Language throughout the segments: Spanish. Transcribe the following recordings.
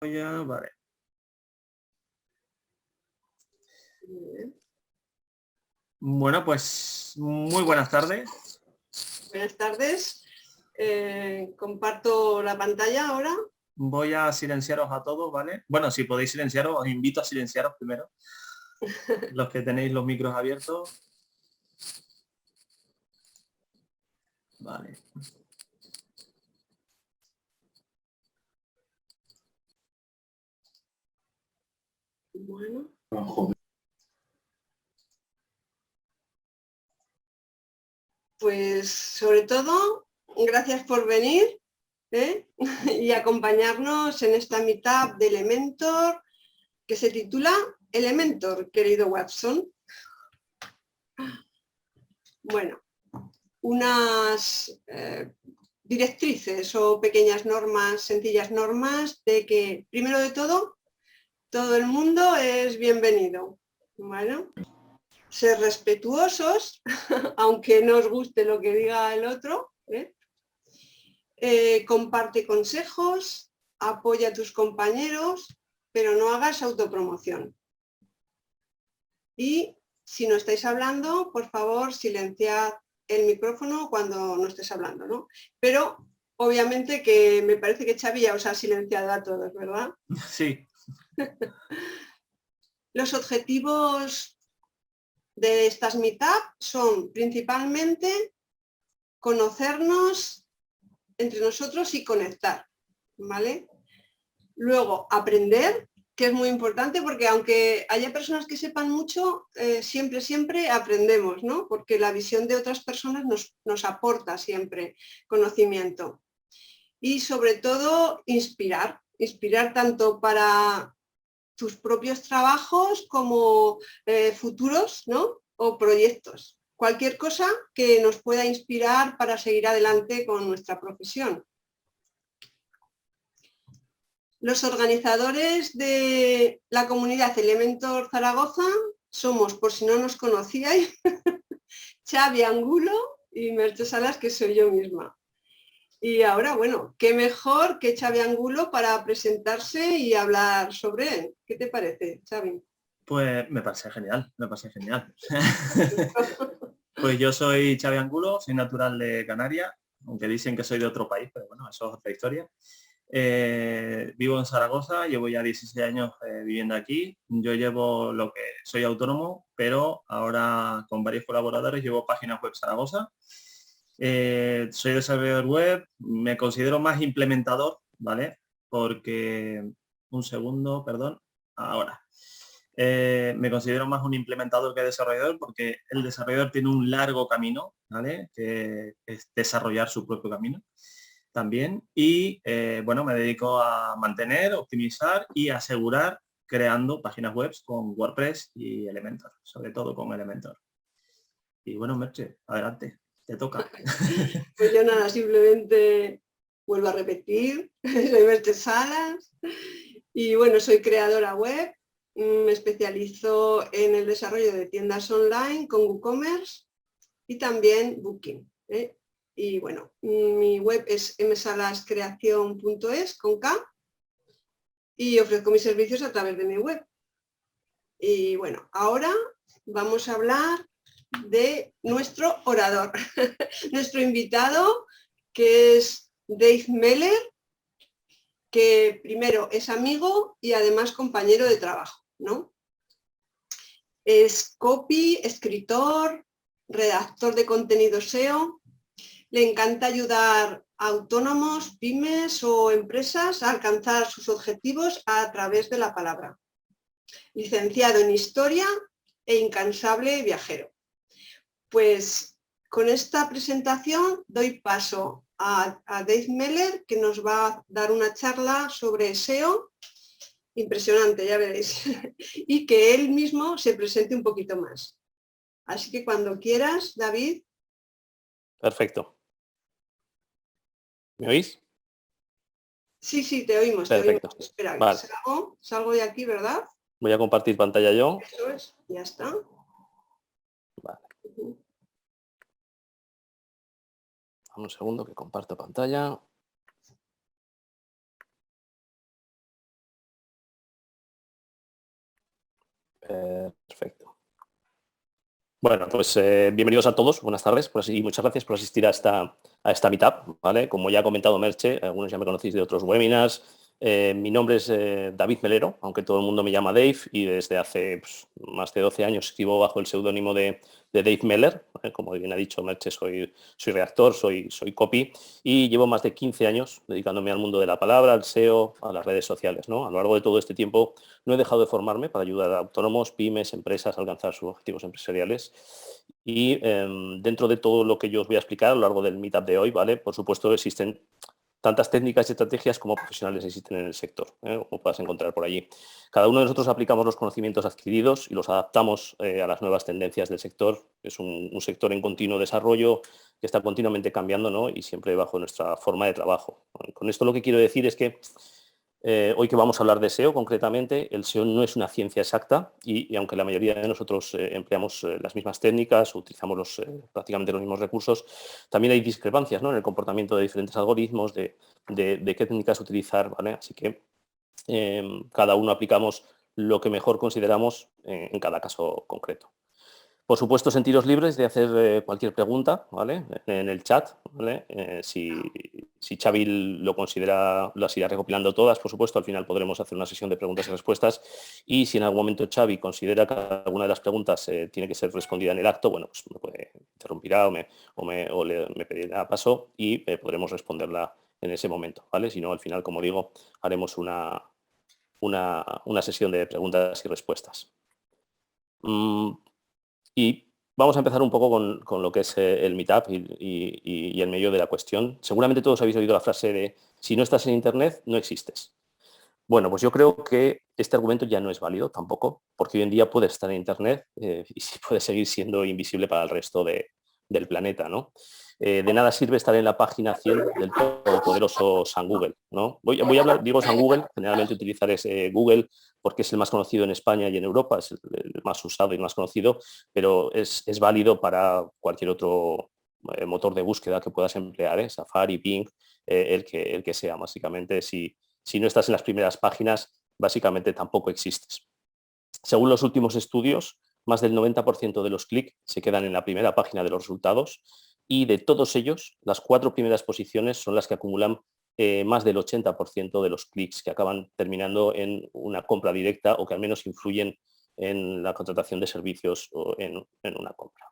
Vale. Bueno, pues muy buenas tardes. Buenas tardes. Comparto la pantalla ahora. Voy a silenciaros a todos, ¿vale? Bueno, si podéis silenciaros, os invito a silenciaros primero. Los que tenéis los micros abiertos. Vale. Bueno. Pues sobre todo, gracias por venir y acompañarnos en esta meetup de Elementor que se titula Elementor, querido Watson. Bueno, unas directrices o pequeñas normas, sencillas normas de que, primero de todo el mundo es bienvenido. Bueno, ser respetuosos, aunque no os guste lo que diga el otro. Comparte consejos, apoya a tus compañeros, pero no hagas autopromoción. Y si no estáis hablando, por favor, silenciad el micrófono cuando no estés hablando, ¿no? Pero obviamente que me parece que Xavi ya os ha silenciado a todos, ¿verdad? Sí. Los objetivos de estas meetup son principalmente conocernos entre nosotros y conectar, ¿vale? Luego, aprender, que es muy importante porque aunque haya personas que sepan mucho, siempre aprendemos, ¿no? Porque la visión de otras personas nos aporta siempre conocimiento. Y sobre todo, inspirar tanto para tus propios trabajos como futuros, ¿no? O proyectos. Cualquier cosa que nos pueda inspirar para seguir adelante con nuestra profesión. Los organizadores de la comunidad Elementor Zaragoza somos, por si no nos conocíais, Xavi Angulo y Merche Salas, que soy yo misma. Y ahora, bueno, qué mejor que Xavi Angulo para presentarse y hablar sobre él. ¿Qué te parece, Xavi? Pues me parece genial, Pues yo soy Xavi Angulo, soy natural de Canarias, aunque dicen que soy de otro país, pero bueno, eso es otra historia. Vivo en Zaragoza, llevo ya 16 años viviendo aquí. Yo llevo lo que soy autónomo, pero ahora con varios colaboradores llevo Páginas Web Zaragoza. Soy desarrollador web, me considero más implementador, ¿vale? Porque, un segundo, perdón, ahora. Me considero más un implementador que desarrollador porque el desarrollador tiene un largo camino, ¿vale? Que es desarrollar su propio camino también. Y bueno, me dedico a mantener, optimizar y asegurar creando páginas web con WordPress y Elementor, sobre todo con Elementor. Y bueno, Merche, adelante, te toca. Pues yo nada, simplemente vuelvo a repetir, soy Merche Salas y bueno, soy creadora web, me especializo en el desarrollo de tiendas online con WooCommerce y también Booking. Y bueno, mi web es msalascreacion.es con K y ofrezco mis servicios a través de mi web. Y bueno, ahora vamos a hablar de nuestro orador, nuestro invitado, que es Dave Meller, que primero es amigo y además compañero de trabajo, ¿no? Es copy, escritor, redactor de contenido SEO, le encanta ayudar a autónomos, pymes o empresas a alcanzar sus objetivos a través de la palabra. Licenciado en Historia e incansable viajero. Pues con esta presentación doy paso a Dave Meller, que nos va a dar una charla sobre SEO, impresionante, ya veréis, y que él mismo se presente un poquito más. Así que cuando quieras, David. Perfecto. ¿Me oís? Sí, te oímos. Perfecto. Te oímos. Espera, vale. salgo de aquí, ¿verdad? Voy a compartir pantalla yo. Eso es, ya está. Vale. Un segundo que comparto pantalla. Perfecto. Bueno, pues bienvenidos a todos, buenas tardes y muchas gracias por asistir a esta meetup, ¿vale? Como ya ha comentado Merche, algunos ya me conocéis de otros webinars. Mi nombre es David Melero, aunque todo el mundo me llama Dave, y desde hace más de 12 años escribo bajo el seudónimo de Dave Meller. Como bien ha dicho Merche, soy redactor, soy copy, y llevo más de 15 años dedicándome al mundo de la palabra, al SEO, a las redes sociales, ¿no? A lo largo de todo este tiempo no he dejado de formarme para ayudar a autónomos, pymes, empresas a alcanzar sus objetivos empresariales. Y dentro de todo lo que yo os voy a explicar a lo largo del meetup de hoy, ¿vale? Por supuesto, existen tantas técnicas y estrategias como profesionales existen en el sector, como puedas encontrar por allí. Cada uno de nosotros aplicamos los conocimientos adquiridos y los adaptamos a las nuevas tendencias del sector. Es un sector en continuo desarrollo que está continuamente cambiando, ¿no? Y siempre bajo nuestra forma de trabajo. Con esto lo que quiero decir es que hoy que vamos a hablar de SEO concretamente, el SEO no es una ciencia exacta y aunque la mayoría de nosotros empleamos las mismas técnicas, utilizamos prácticamente los mismos recursos, también hay discrepancias, ¿no? En el comportamiento de diferentes algoritmos, de qué técnicas utilizar, ¿vale? Así que cada uno aplicamos lo que mejor consideramos en cada caso concreto. Por supuesto, sentiros libres de hacer cualquier pregunta, ¿vale? En el chat, ¿vale? Si Xavi lo considera, las irá recopilando todas, por supuesto, al final podremos hacer una sesión de preguntas y respuestas, y si en algún momento Xavi considera que alguna de las preguntas tiene que ser respondida en el acto, bueno, pues me puede interrumpirá o me pedirá paso y podremos responderla en ese momento, ¿vale? Si no, al final, como digo, haremos una sesión de preguntas y respuestas. Y vamos a empezar un poco con lo que es el meetup y el medio de la cuestión. Seguramente todos habéis oído la frase de si no estás en Internet, no existes. Bueno, pues yo creo que este argumento ya no es válido tampoco, porque hoy en día puedes estar en Internet y puede seguir siendo invisible para el resto del planeta, ¿no? De nada sirve estar en la página 100 del todopoderoso San Google, ¿no? Voy a hablar, digo San Google, generalmente utilizar Google porque es el más conocido en España y en Europa, es el más usado y el más conocido, pero es válido para cualquier otro motor de búsqueda que puedas emplear, Safari, Bing, el que sea, básicamente. Si no estás en las primeras páginas, básicamente tampoco existes. Según los últimos estudios, más del 90% de los clics se quedan en la primera página de los resultados y de todos ellos, las 4 primeras posiciones son las que acumulan más del 80% de los clics que acaban terminando en una compra directa o que al menos influyen en la contratación de servicios o en una compra.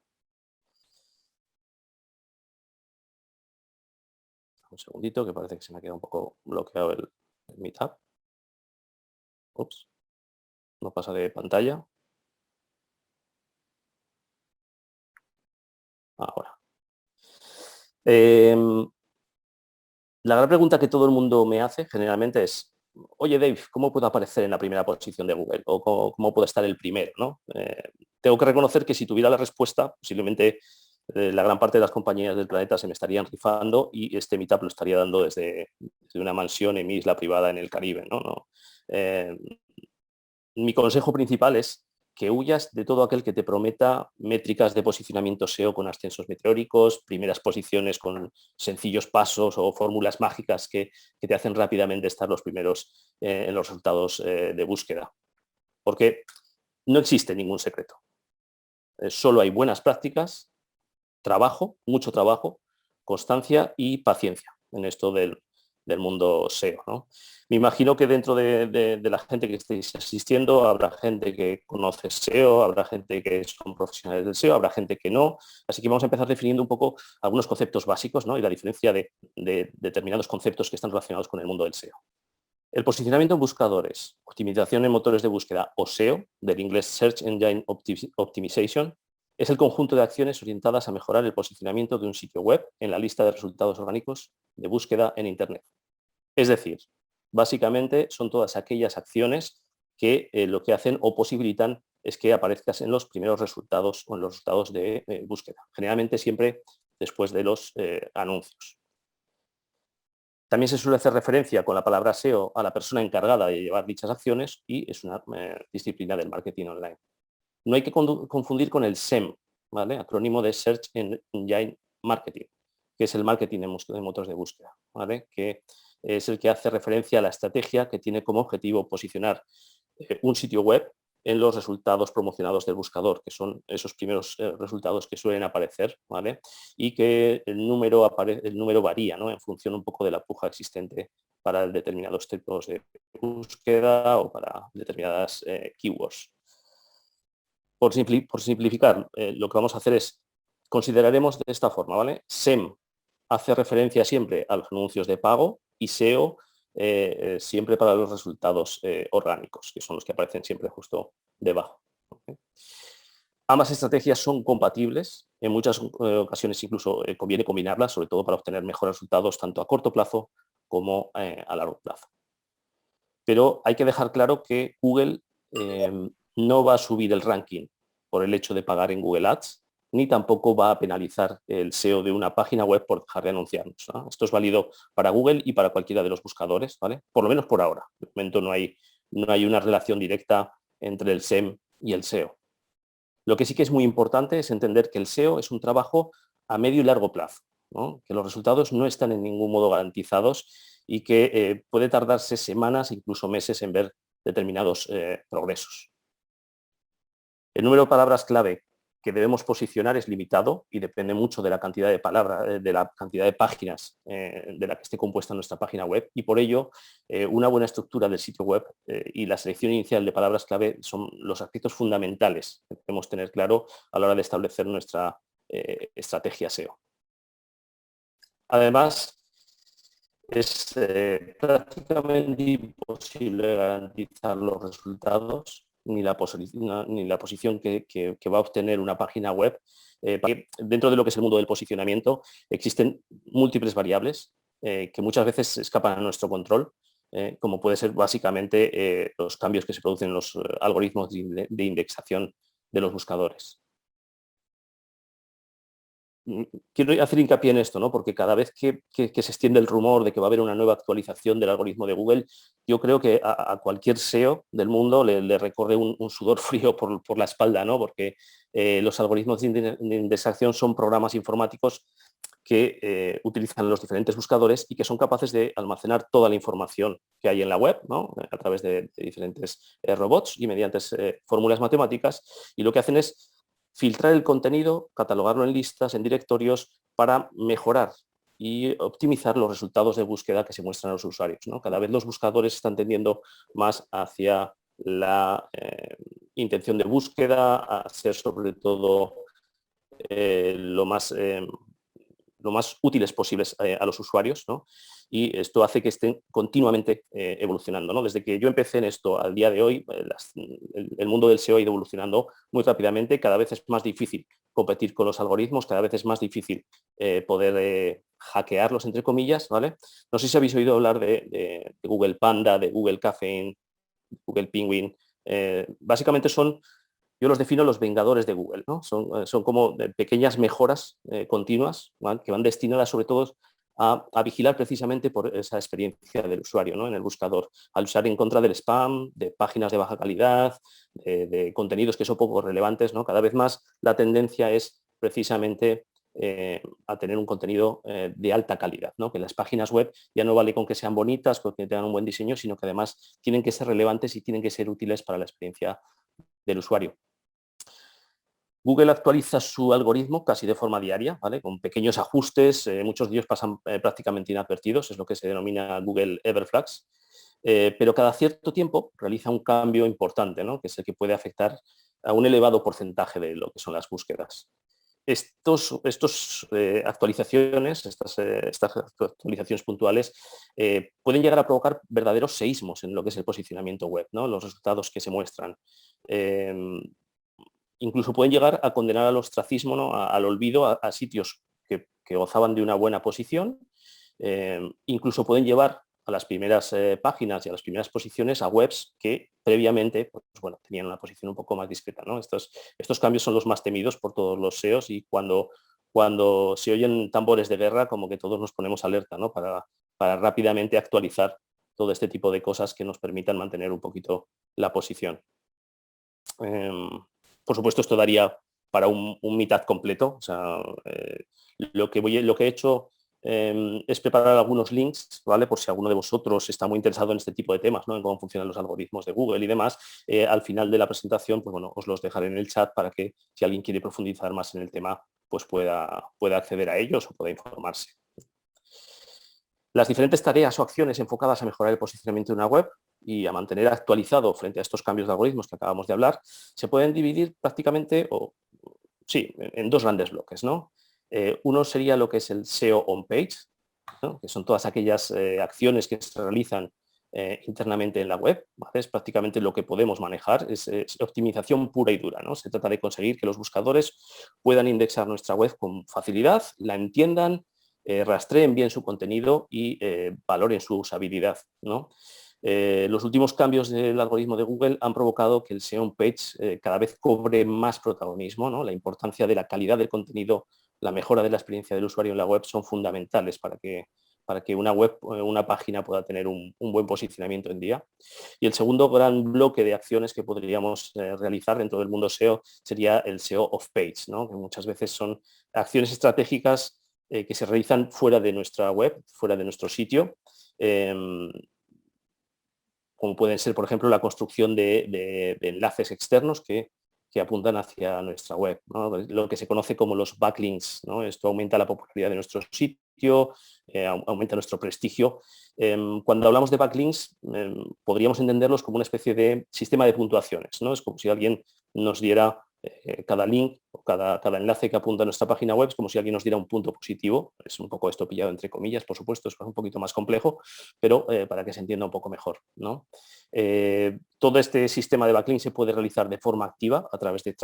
Un segundito, que parece que se me ha quedado un poco bloqueado el meetup. Ups, no pasa de pantalla. Ahora. La gran pregunta que todo el mundo me hace generalmente es, oye Dave, ¿cómo puedo aparecer en la primera posición de Google? ¿O cómo puedo estar el primero, ¿no? Tengo que reconocer que si tuviera la respuesta, posiblemente la gran parte de las compañías del planeta se me estarían rifando y este meetup lo estaría dando desde una mansión en mi isla privada en el Caribe, ¿no? Mi consejo principal es que huyas de todo aquel que te prometa métricas de posicionamiento SEO con ascensos meteóricos, primeras posiciones con sencillos pasos o fórmulas mágicas que te hacen rápidamente estar los primeros en los resultados de búsqueda. Porque no existe ningún secreto. Solo hay buenas prácticas, trabajo, mucho trabajo, constancia y paciencia en esto del mundo SEO, ¿no? Me imagino que dentro de la gente que estéis asistiendo habrá gente que conoce SEO, habrá gente que son profesionales del SEO, habrá gente que no. Así que vamos a empezar definiendo un poco algunos conceptos básicos, ¿no? Y la diferencia de determinados conceptos que están relacionados con el mundo del SEO. El posicionamiento en buscadores, optimización en motores de búsqueda o SEO, del inglés Search Engine Optimization, es el conjunto de acciones orientadas a mejorar el posicionamiento de un sitio web en la lista de resultados orgánicos de búsqueda en Internet. Es decir, básicamente son todas aquellas acciones que lo que hacen o posibilitan es que aparezcas en los primeros resultados o en los resultados de búsqueda, generalmente siempre después de los anuncios. También se suele hacer referencia con la palabra SEO a la persona encargada de llevar dichas acciones y es una disciplina del marketing online. No hay que confundir con el SEM, ¿vale? Acrónimo de Search Engine Marketing, que es el marketing de motores de búsqueda, ¿vale? Que es el que hace referencia a la estrategia que tiene como objetivo posicionar un sitio web en los resultados promocionados del buscador, que son esos primeros resultados que suelen aparecer, ¿vale? Y que el número varía, ¿no? En función un poco de la puja existente para determinados tipos de búsqueda o para determinadas keywords. Por simplificar, lo que vamos a hacer es, consideraremos de esta forma, ¿vale? SEM hace referencia siempre a los anuncios de pago y SEO siempre para los resultados orgánicos, que son los que aparecen siempre justo debajo. ¿Okay? Ambas estrategias son compatibles, en muchas ocasiones incluso conviene combinarlas, sobre todo para obtener mejores resultados tanto a corto plazo como a largo plazo. Pero hay que dejar claro que Google no va a subir el ranking por el hecho de pagar en Google Ads, ni tampoco va a penalizar el SEO de una página web por dejar de anunciarnos, ¿no? Esto es válido para Google y para cualquiera de los buscadores, ¿vale? Por lo menos por ahora. De momento no hay una relación directa entre el SEM y el SEO. Lo que sí que es muy importante es entender que el SEO es un trabajo a medio y largo plazo, ¿no? Que los resultados no están en ningún modo garantizados y que puede tardarse semanas, incluso meses, en ver determinados progresos. El número de palabras clave que debemos posicionar es limitado y depende mucho de la cantidad de palabras, de la cantidad de páginas de la que esté compuesta nuestra página web, y por ello una buena estructura del sitio web y la selección inicial de palabras clave son los aspectos fundamentales que debemos tener claro a la hora de establecer nuestra estrategia SEO. Además, es prácticamente imposible garantizar los resultados ni la posición que va a obtener una página web. Porque dentro de lo que es el mundo del posicionamiento existen múltiples variables que muchas veces escapan a nuestro control, como puede ser básicamente los cambios que se producen en los algoritmos de indexación de los buscadores. Quiero hacer hincapié en esto, ¿no? Porque cada vez que se extiende el rumor de que va a haber una nueva actualización del algoritmo de Google, yo creo que a cualquier SEO del mundo le recorre un sudor frío por la espalda, ¿no? Porque los algoritmos de indexación son programas informáticos que utilizan los diferentes buscadores y que son capaces de almacenar toda la información que hay en la web, ¿no? A través de diferentes robots y mediante fórmulas matemáticas, y lo que hacen es filtrar el contenido, catalogarlo en listas, en directorios, para mejorar y optimizar los resultados de búsqueda que se muestran a los usuarios, ¿no? Cada vez los buscadores están tendiendo más hacia la intención de búsqueda, a ser sobre todo lo más útiles posibles a los usuarios, ¿no? Y esto hace que estén continuamente evolucionando, ¿no? Desde que yo empecé en esto al día de hoy, el mundo del SEO ha ido evolucionando muy rápidamente. Cada vez es más difícil competir con los algoritmos, cada vez es más difícil poder hackearlos, entre comillas, ¿vale? No sé si habéis oído hablar de Google Panda, de Google Caffeine, Google Penguin. Básicamente yo los defino los vengadores de Google, ¿no? Son como pequeñas mejoras continuas, ¿vale? Que van destinadas sobre todo a vigilar precisamente por esa experiencia del usuario, ¿no? En el buscador, al usar en contra del spam, de páginas de baja calidad, de contenidos que son poco relevantes, ¿no? Cada vez más la tendencia es precisamente a tener un contenido de alta calidad, ¿no? Que las páginas web ya no vale con que sean bonitas, con que tengan un buen diseño, sino que además tienen que ser relevantes y tienen que ser útiles para la experiencia del usuario. Google actualiza su algoritmo casi de forma diaria, ¿vale? Con pequeños ajustes, muchos de ellos pasan prácticamente inadvertidos, es lo que se denomina Google Everflags, pero cada cierto tiempo realiza un cambio importante, ¿no? Que es el que puede afectar a un elevado porcentaje de lo que son las búsquedas. Estas actualizaciones, estas actualizaciones puntuales, pueden llegar a provocar verdaderos seísmos en lo que es el posicionamiento web, ¿no? Los resultados que se muestran. Incluso pueden llegar a condenar al ostracismo, ¿no? Al olvido, a sitios que gozaban de una buena posición. Incluso pueden llevar a las primeras páginas y a las primeras posiciones a webs que previamente pues, bueno, tenían una posición un poco más discreta, ¿no? Estos cambios son los más temidos por todos los SEOs, y cuando se oyen tambores de guerra, como que todos nos ponemos alerta, ¿no? Para rápidamente actualizar todo este tipo de cosas que nos permitan mantener un poquito la posición. Por supuesto, esto daría para un meetup completo. O sea, lo que he hecho es preparar algunos links, ¿vale? Por si alguno de vosotros está muy interesado en este tipo de temas, ¿no? En cómo funcionan los algoritmos de Google y demás. Al final de la presentación, pues bueno, os los dejaré en el chat para que si alguien quiere profundizar más en el tema, pues pueda acceder a ellos o pueda informarse. Las diferentes tareas o acciones enfocadas a mejorar el posicionamiento de una web y a mantener actualizado frente a estos cambios de algoritmos que acabamos de hablar, se pueden dividir prácticamente, en dos grandes bloques, ¿no? Uno sería lo que es el SEO on-page, ¿no? Que son todas aquellas acciones que se realizan internamente en la web, ¿vale? Es prácticamente lo que podemos manejar, es optimización pura y dura, ¿no? Se trata de conseguir que los buscadores puedan indexar nuestra web con facilidad, la entiendan, rastreen bien su contenido y valoren su usabilidad, ¿no? Los últimos cambios del algoritmo de Google han provocado que el SEO on-page cada vez cobre más protagonismo, ¿no? La importancia de la calidad del contenido, la mejora de la experiencia del usuario en la web son fundamentales para que una web, una página pueda tener un buen posicionamiento en día. Y el segundo gran bloque de acciones que podríamos realizar dentro del mundo SEO sería el SEO off-page, ¿no? Que muchas veces son acciones estratégicas que se realizan fuera de nuestra web, fuera de nuestro sitio, como pueden ser, por ejemplo, la construcción de enlaces externos que apuntan hacia nuestra web, ¿no? Lo que se conoce como los backlinks, ¿no? Esto aumenta la popularidad de nuestro sitio, aumenta nuestro prestigio. Cuando hablamos de backlinks, podríamos entenderlos como una especie de sistema de puntuaciones, ¿no? Es como si alguien nos diera cada link o cada enlace que apunta a nuestra página web, es como si alguien nos diera un punto positivo. Es un poco esto pillado entre comillas, por supuesto, es un poquito más complejo, pero para que se entienda un poco mejor, ¿no? Todo este sistema de backlink se puede realizar de forma activa a través de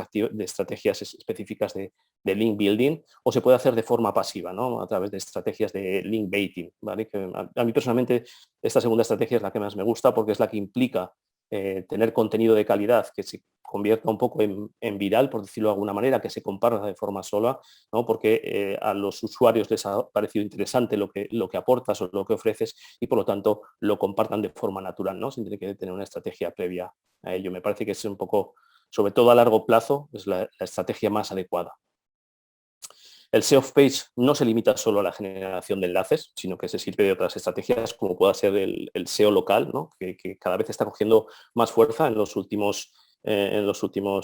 estrategias específicas de link building o se puede hacer de forma pasiva, ¿no? A través de estrategias de link baiting, ¿vale? Que a mí personalmente esta segunda estrategia es la que más me gusta porque es la que implica tener contenido de calidad que se convierta un poco en viral, por decirlo de alguna manera, que se comparta de forma sola, ¿no? Porque a los usuarios les ha parecido interesante lo que aportas o lo que ofreces y por lo tanto lo compartan de forma natural, ¿no? Sin tener que tener una estrategia previa a ello. Me parece que es un poco, sobre todo a largo plazo, es la estrategia más adecuada. El SEO off-page no se limita solo a la generación de enlaces, sino que se sirve de otras estrategias como pueda ser el SEO local, ¿no? que cada vez está cogiendo más fuerza en los últimos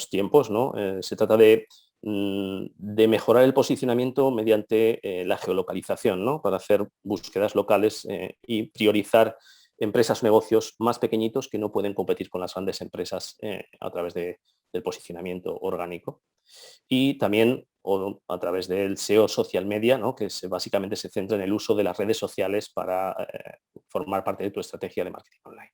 tiempos, ¿no? Se trata de mejorar el posicionamiento mediante la geolocalización, ¿no? Para hacer búsquedas locales y priorizar empresas o negocios más pequeñitos que no pueden competir con las grandes empresas a través del posicionamiento orgánico. Y también a través del SEO social media, ¿no? Que básicamente se centra en el uso de las redes sociales para formar parte de tu estrategia de marketing online.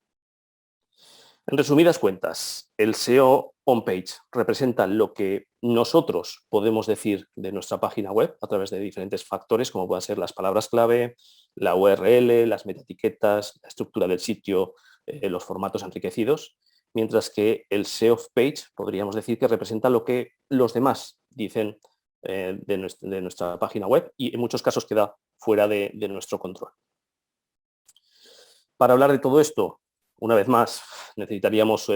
En resumidas cuentas, el SEO on-page representa lo que nosotros podemos decir de nuestra página web a través de diferentes factores, como pueden ser las palabras clave, la URL, las metaetiquetas, la estructura del sitio, los formatos enriquecidos, mientras que el SEO off-page podríamos decir que representa lo que los demás dicen de nuestra página web y en muchos casos queda fuera de nuestro control. Para hablar de todo esto, una vez más, necesitaríamos,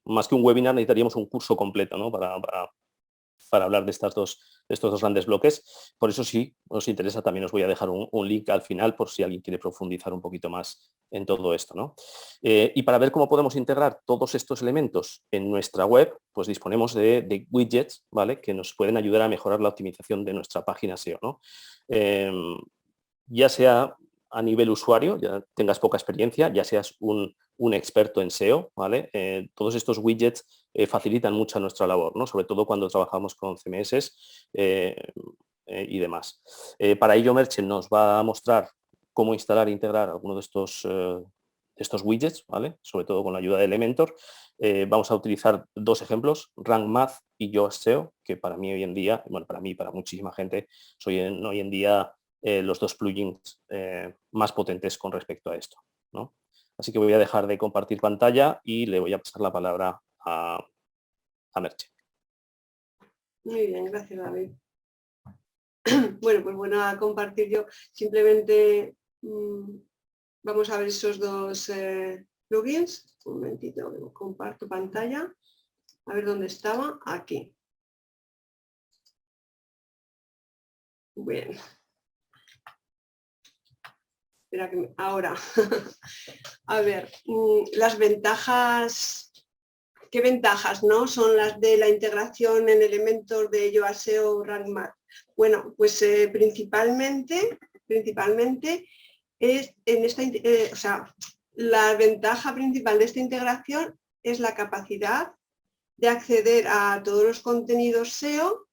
más que un webinar, necesitaríamos un curso completo, ¿no? para hablar de estos dos grandes bloques. Por eso, si os interesa, también os voy a dejar un link al final por si alguien quiere profundizar un poquito más en todo esto, ¿no? Y para ver cómo podemos integrar todos estos elementos en nuestra web, pues disponemos de widgets, ¿vale? Que nos pueden ayudar a mejorar la optimización de nuestra página SEO, ¿no? Ya sea a nivel usuario, ya tengas poca experiencia, ya seas un experto en SEO, ¿vale? Todos estos widgets facilitan mucho nuestra labor, ¿no? Sobre todo cuando trabajamos con CMS y demás. Para ello, Merche nos va a mostrar cómo instalar e integrar alguno de estos widgets, ¿vale? Sobre todo con la ayuda de Elementor. Vamos a utilizar dos ejemplos, Rank Math y Yoast SEO, que para mí hoy en día, bueno, para mí y para muchísima gente, hoy en día los dos plugins más potentes con respecto a esto, ¿no? Así que voy a dejar de compartir pantalla y le voy a pasar la palabra a Merche. Muy bien, gracias, David. Bueno, pues bueno, a compartir yo. Simplemente vamos a ver esos dos plugins. Un momentito, comparto pantalla. A ver dónde estaba. Aquí. Bien. Espera que ahora. A ver, las ventajas. ¿Qué ventajas, no? Son las de la integración en elementos de Yoast SEO o RankMath. Bueno, pues principalmente es en esta, la ventaja principal de esta integración es la capacidad de acceder a todos los contenidos SEO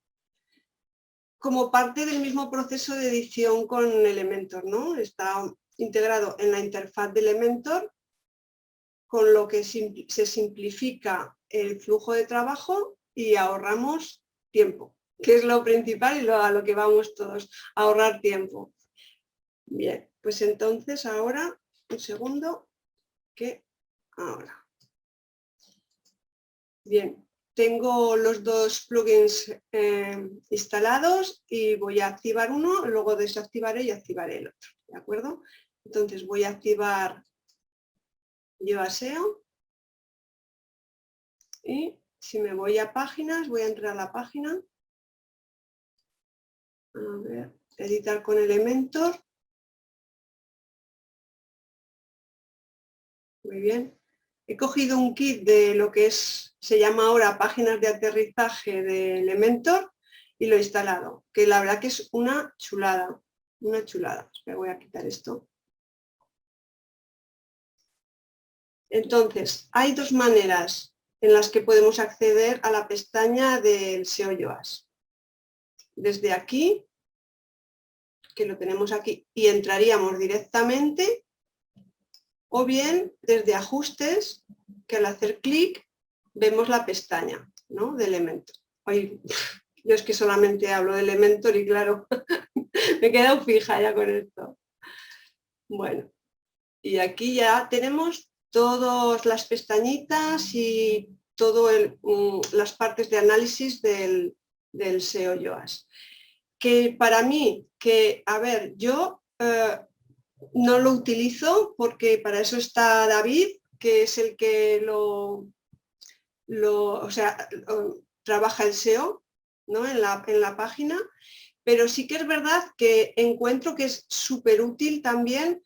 como parte del mismo proceso de edición con Elementor, ¿no? Está integrado en la interfaz de Elementor, con lo que se simplifica el flujo de trabajo y ahorramos tiempo, que es lo principal y a lo que vamos todos, a ahorrar tiempo. Bien, pues entonces ahora, un segundo, que ahora. Bien, tengo los dos plugins instalados y voy a activar uno, luego desactivaré y activaré el otro, ¿de acuerdo? Entonces voy a activar Yoast SEO y si me voy a páginas, voy a entrar a la página, a ver, editar con Elementor. Muy bien. He cogido un kit de lo que se llama ahora páginas de aterrizaje de Elementor y lo he instalado, que la verdad que es una chulada, una chulada. Me voy a quitar esto. Entonces, hay dos maneras en las que podemos acceder a la pestaña del SEO Yoast. Desde aquí, que lo tenemos aquí, y entraríamos directamente, o bien desde ajustes, que al hacer clic vemos la pestaña, ¿no?, de Elementor. Hoy, yo es que solamente hablo de Elementor y claro, me he quedado fija ya con esto. Bueno, y aquí ya tenemos todas las pestañitas y todas las partes de análisis del SEO Yoast. Que para mí, a ver, yo no lo utilizo porque para eso está David, que es el que trabaja el SEO, ¿no?, en la página, pero sí que es verdad que encuentro que es súper útil también,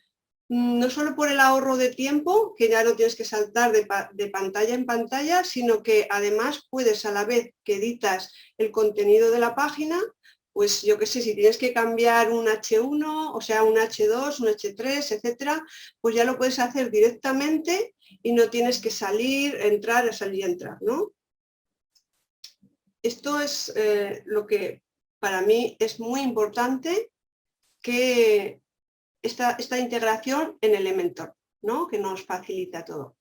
no solo por el ahorro de tiempo, que ya no tienes que saltar de pantalla en pantalla, sino que además puedes, a la vez que editas el contenido de la página, pues yo qué sé, si tienes que cambiar un H1, o sea, un H2, un H3, etcétera, pues ya lo puedes hacer directamente y no tienes que salir, entrar, salir y entrar, ¿no? Esto es lo que para mí es muy importante, que esta integración en Elementor, ¿no?, que nos facilita todo.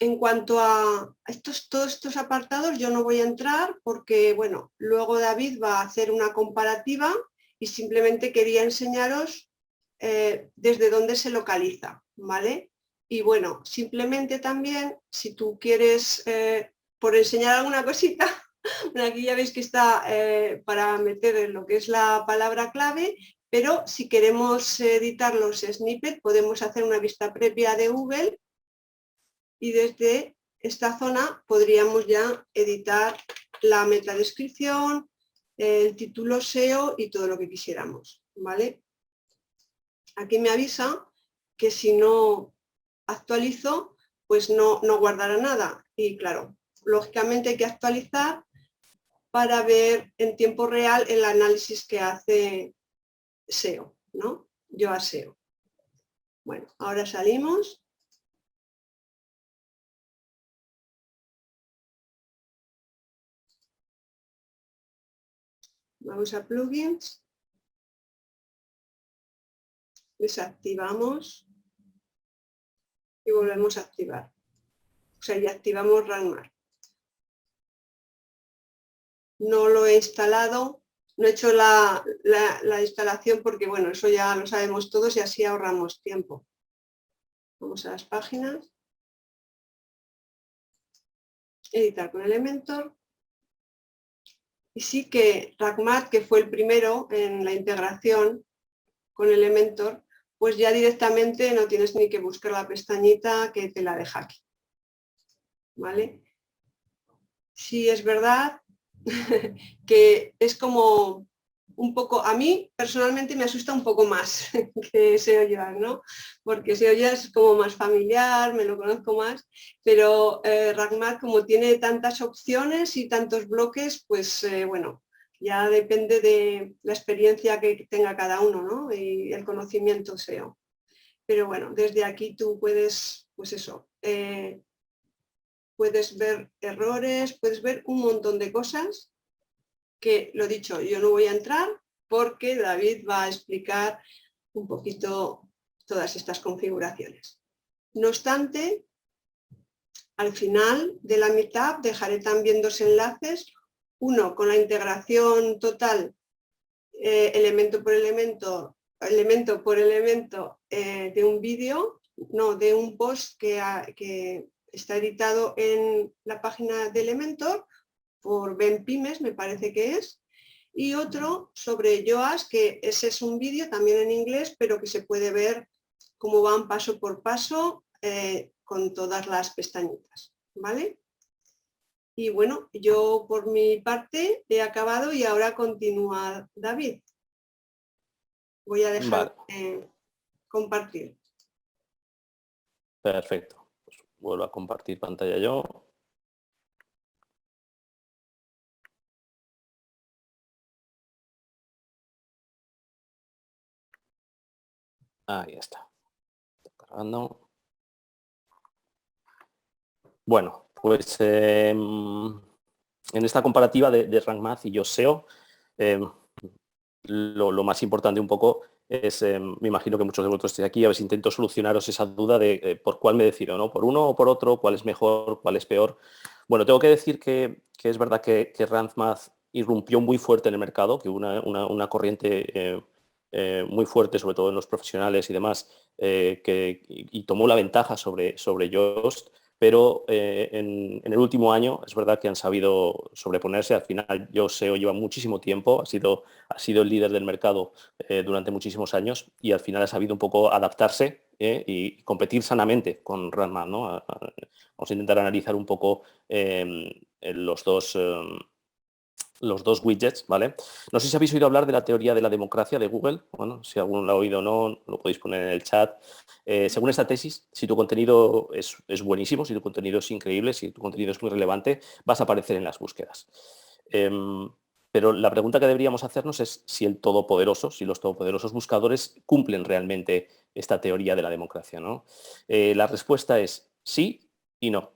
En cuanto a todos estos apartados yo no voy a entrar porque, bueno, luego David va a hacer una comparativa y simplemente quería enseñaros desde dónde se localiza, ¿vale? Y bueno, simplemente también, si tú quieres, por enseñar alguna cosita, aquí ya veis que está para meter en lo que es la palabra clave, pero si queremos editar los snippets podemos hacer una vista previa de Google y desde esta zona podríamos ya editar la metadescripción, el título SEO y todo lo que quisiéramos, ¿vale? Aquí me avisa que si no actualizo, pues no guardará nada. Y claro, lógicamente hay que actualizar para ver en tiempo real el análisis que hace SEO, ¿no? Yoast SEO. Bueno, ahora salimos. Vamos a plugins. Desactivamos y volvemos a activar. O sea, ya activamos RankMath. No lo he instalado, no he hecho la instalación porque, bueno, eso ya lo sabemos todos y así ahorramos tiempo. Vamos a las páginas. Editar con Elementor. Y sí que RankMath, que fue el primero en la integración con Elementor, pues ya directamente no tienes ni que buscar la pestañita que te la deja aquí. ¿Vale? Sí, es verdad que es como un poco, a mí personalmente me asusta un poco más que SEO Yoast, ¿no? Porque SEO Yoast es como más familiar, me lo conozco más, pero RankMath, como tiene tantas opciones y tantos bloques, pues bueno, ya depende de la experiencia que tenga cada uno, ¿no? Y el conocimiento SEO. Pero bueno, desde aquí tú puedes, pues eso, puedes ver errores, puedes ver un montón de cosas que, lo dicho, yo no voy a entrar porque David va a explicar un poquito todas estas configuraciones. No obstante, al final de la meetup dejaré también dos enlaces, uno con la integración total, elemento por elemento de un vídeo, no, de un post que está editado en la página de Elementor por Ben Pimes, me parece que es, y otro sobre Yoast, que ese es un vídeo también en inglés, pero que se puede ver cómo van paso por paso con todas las pestañitas, ¿vale? Y bueno, yo por mi parte he acabado y ahora continúa David. Voy a dejar compartir. Perfecto. Pues vuelvo a compartir pantalla yo. Ahí está. Está cargando. Bueno, pues en esta comparativa de RankMath y Yoast SEO, lo más importante un poco es, me imagino que muchos de vosotros estéis aquí, a ver si intento solucionaros esa duda de por cuál me decido, ¿no? ¿Por uno o por otro? ¿Cuál es mejor? ¿Cuál es peor? Bueno, tengo que decir que es verdad que RankMath irrumpió muy fuerte en el mercado, que hubo una corriente muy fuerte, sobre todo en los profesionales y demás, y tomó la ventaja sobre Yoast. Pero en el último año es verdad que han sabido sobreponerse. Al final Yoast SEO lleva muchísimo tiempo, ha sido el líder del mercado durante muchísimos años y al final ha sabido un poco adaptarse y competir sanamente con RankMath, ¿no? Vamos a intentar analizar un poco los dos widgets, ¿vale? No sé si habéis oído hablar de la teoría de la democracia de Google. Bueno, si alguno lo ha oído o no, lo podéis poner en el chat. Según esta tesis, si tu contenido es buenísimo, si tu contenido es increíble, si tu contenido es muy relevante, vas a aparecer en las búsquedas. Pero la pregunta que deberíamos hacernos es si los todopoderosos buscadores cumplen realmente esta teoría de la democracia, ¿no? La respuesta es sí y no.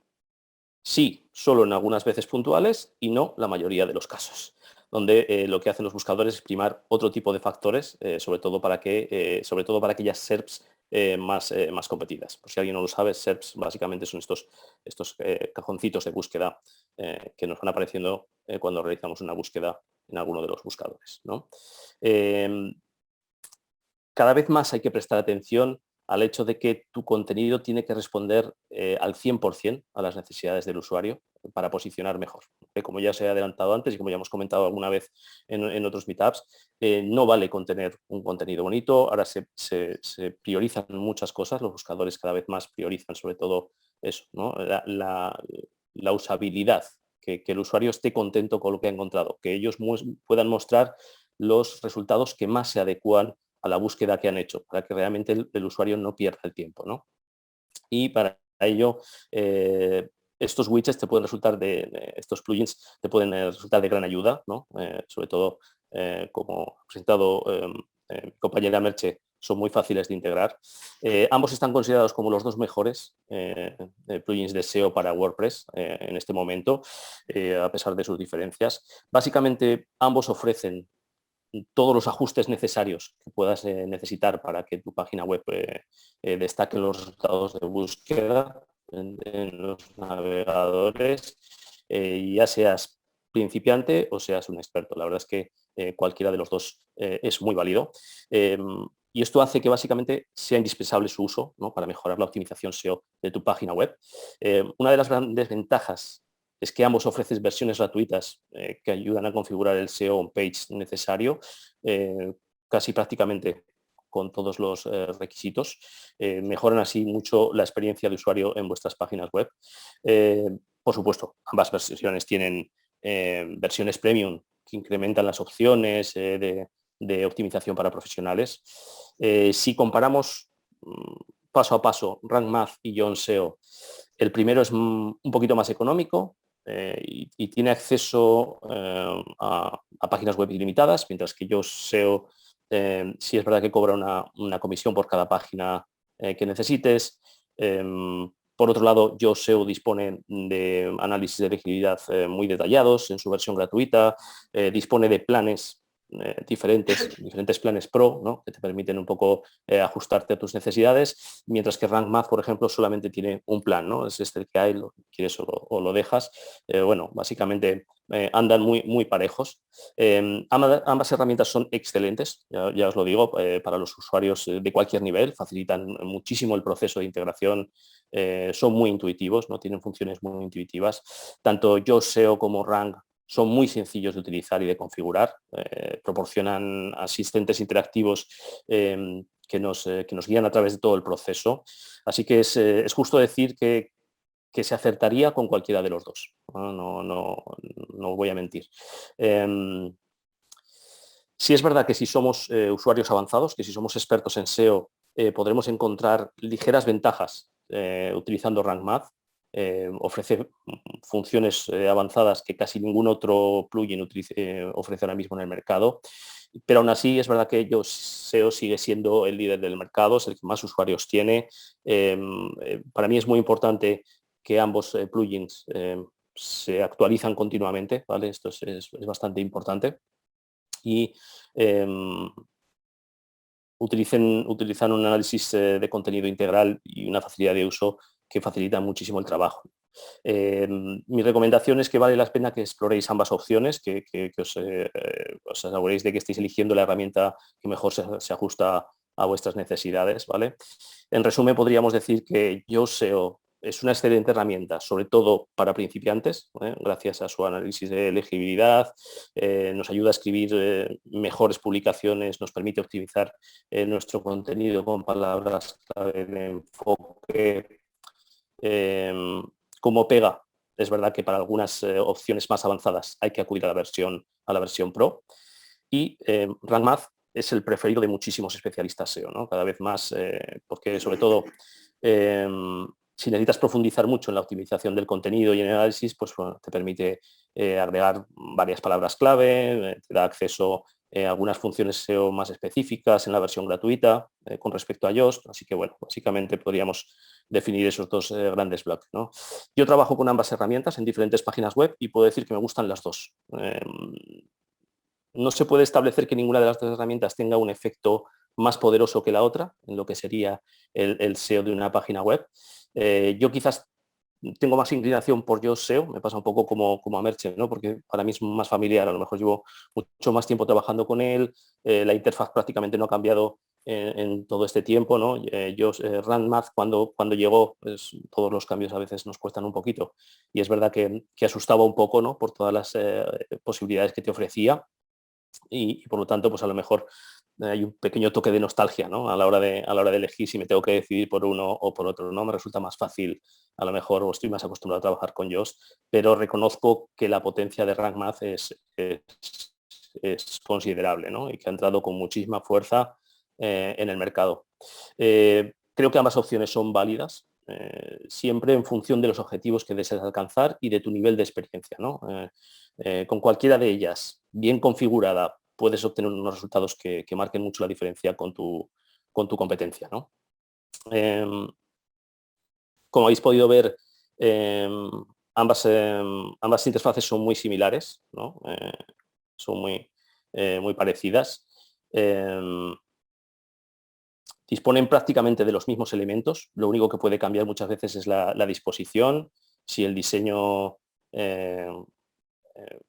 Sí, solo en algunas veces puntuales y no la mayoría de los casos, donde lo que hacen los buscadores es primar otro tipo de factores, sobre todo para aquellas SERPs más competidas. Por si alguien no lo sabe, SERPs básicamente son estos cajoncitos de búsqueda que nos van apareciendo cuando realizamos una búsqueda en alguno de los buscadores, ¿no? Cada vez más hay que prestar atención al hecho de que tu contenido tiene que responder al 100% a las necesidades del usuario para posicionar mejor. Como ya se ha adelantado antes y como ya hemos comentado alguna vez en otros meetups, no vale con tener un contenido bonito. Ahora se priorizan muchas cosas, los buscadores cada vez más priorizan sobre todo eso, ¿no? La usabilidad, que el usuario esté contento con lo que ha encontrado, que ellos puedan mostrar los resultados que más se adecuan a la búsqueda que han hecho, para que realmente el usuario no pierda el tiempo, ¿no? Y para ello, estos widgets te pueden resultar estos plugins te pueden resultar de gran ayuda, ¿no? Sobre todo, como ha presentado mi compañera Merche, son muy fáciles de integrar. Ambos están considerados como los dos mejores plugins de SEO para WordPress en este momento, a pesar de sus diferencias. Básicamente, ambos ofrecen todos los ajustes necesarios que puedas necesitar para que tu página web destaque los resultados de búsqueda en los navegadores, ya seas principiante o seas un experto. La verdad es que cualquiera de los dos es muy válido. Y esto hace que básicamente sea indispensable su uso, ¿no? Para mejorar la optimización SEO de tu página web. Una de las grandes ventajas es que ambos ofrecen versiones gratuitas que ayudan a configurar el SEO on-page necesario, casi prácticamente con todos los requisitos. Mejoran así mucho la experiencia de usuario en vuestras páginas web. Por supuesto, ambas versiones tienen versiones premium que incrementan las opciones de optimización para profesionales. Si comparamos paso a paso Rank Math y Yoast SEO, el primero es un poquito más económico y tiene acceso a páginas web ilimitadas, mientras que Yoast SEO sí es verdad que cobra una comisión por cada página que necesites. Por otro lado, Yoast SEO dispone de análisis de elegibilidad muy detallados en su versión gratuita, dispone de planes diferentes planes pro, ¿no? Que te permiten un poco ajustarte a tus necesidades, mientras que Rank Math, por ejemplo, solamente tiene un plan, ¿no? Es este el que hay, lo quieres o lo dejas. Bueno, básicamente andan muy parejos. Ambas herramientas son excelentes, ya os lo digo, para los usuarios de cualquier nivel, facilitan muchísimo el proceso de integración, son muy intuitivos, ¿no? Tienen funciones muy intuitivas. Tanto Yoast SEO como Rank son muy sencillos de utilizar y de configurar, proporcionan asistentes interactivos que nos guían a través de todo el proceso. Así que es justo decir que se acertaría con cualquiera de los dos. No voy a mentir. Sí es verdad que si somos usuarios avanzados, que si somos expertos en SEO, podremos encontrar ligeras ventajas utilizando Rank Math. Ofrece funciones avanzadas que casi ningún otro plugin ofrece ahora mismo en el mercado, pero aún así es verdad que Yoast SEO sigue siendo el líder del mercado, es el que más usuarios tiene. Para mí es muy importante que ambos plugins se actualizan continuamente, ¿vale? Esto es bastante importante. Y utilizan un análisis de contenido integral y una facilidad de uso que facilita muchísimo el trabajo. Mi recomendación es que vale la pena que exploréis ambas opciones, que os aseguréis de que estéis eligiendo la herramienta que mejor se ajusta a vuestras necesidades, ¿vale? En resumen, podríamos decir que Yoast SEO es una excelente herramienta, sobre todo para principiantes, gracias a su análisis de elegibilidad, nos ayuda a escribir mejores publicaciones, nos permite optimizar nuestro contenido con palabras clave de enfoque. Como pega, es verdad que para algunas opciones más avanzadas hay que acudir a la versión Pro, y Rank Math es el preferido de muchísimos especialistas SEO, ¿no? Cada vez más, porque sobre todo si necesitas profundizar mucho en la optimización del contenido y en el análisis, pues bueno, te permite agregar varias palabras clave, te da acceso a algunas funciones SEO más específicas en la versión gratuita con respecto a Yoast. Así que bueno, básicamente podríamos definir esos dos grandes bloques, ¿no? Yo trabajo con ambas herramientas en diferentes páginas web y puedo decir que me gustan las dos. No se puede establecer que ninguna de las dos herramientas tenga un efecto más poderoso que la otra en lo que sería el SEO de una página web. Yo quizás tengo más inclinación por Yoast SEO, me pasa un poco como a Merche, ¿no? Porque para mí es más familiar, a lo mejor llevo mucho más tiempo trabajando con él, la interfaz prácticamente no ha cambiado en todo este tiempo, ¿no? Rank Math cuando llegó, pues, todos los cambios a veces nos cuestan un poquito, y es verdad que asustaba un poco, ¿no? Por todas las posibilidades que te ofrecía, y por lo tanto, pues a lo mejor hay un pequeño toque de nostalgia, ¿no? A la hora de elegir si me tengo que decidir por uno o por otro, ¿no? Me resulta más fácil, a lo mejor, o estoy más acostumbrado a trabajar con Yoast, pero reconozco que la potencia de Rank Math es considerable, ¿no? Y que ha entrado con muchísima fuerza en el mercado. Creo que ambas opciones son válidas, siempre en función de los objetivos que deseas alcanzar y de tu nivel de experiencia, ¿no? Con cualquiera de ellas, bien configurada, puedes obtener unos resultados que marquen mucho la diferencia con tu competencia, ¿no? Como habéis podido ver, ambas interfaces son muy similares, ¿no? Son muy parecidas. Disponen prácticamente de los mismos elementos, lo único que puede cambiar muchas veces es la disposición, si el diseño,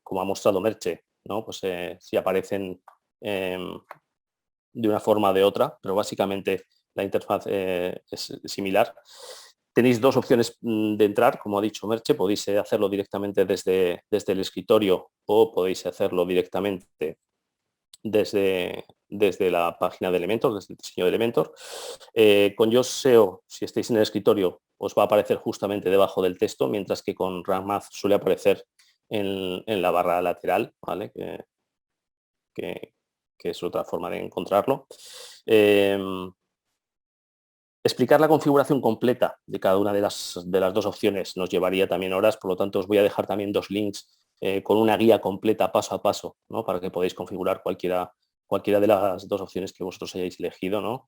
como ha mostrado Merche, ¿no? Pues si aparecen de una forma o de otra, pero básicamente la interfaz es similar. Tenéis dos opciones de entrar, como ha dicho Merche, podéis hacerlo directamente desde el escritorio o podéis hacerlo directamente desde la página de Elementor, desde el diseño de Elementor. Con Yoast SEO, si estáis en el escritorio, os va a aparecer justamente debajo del texto, mientras que con Rank Math suele aparecer en la barra lateral, ¿vale? que es otra forma de encontrarlo. Explicar la configuración completa de cada una de las dos opciones nos llevaría también horas, por lo tanto os voy a dejar también 2 links con una guía completa paso a paso, ¿no? Para que podáis configurar cualquiera de las 2 opciones que vosotros hayáis elegido, ¿no?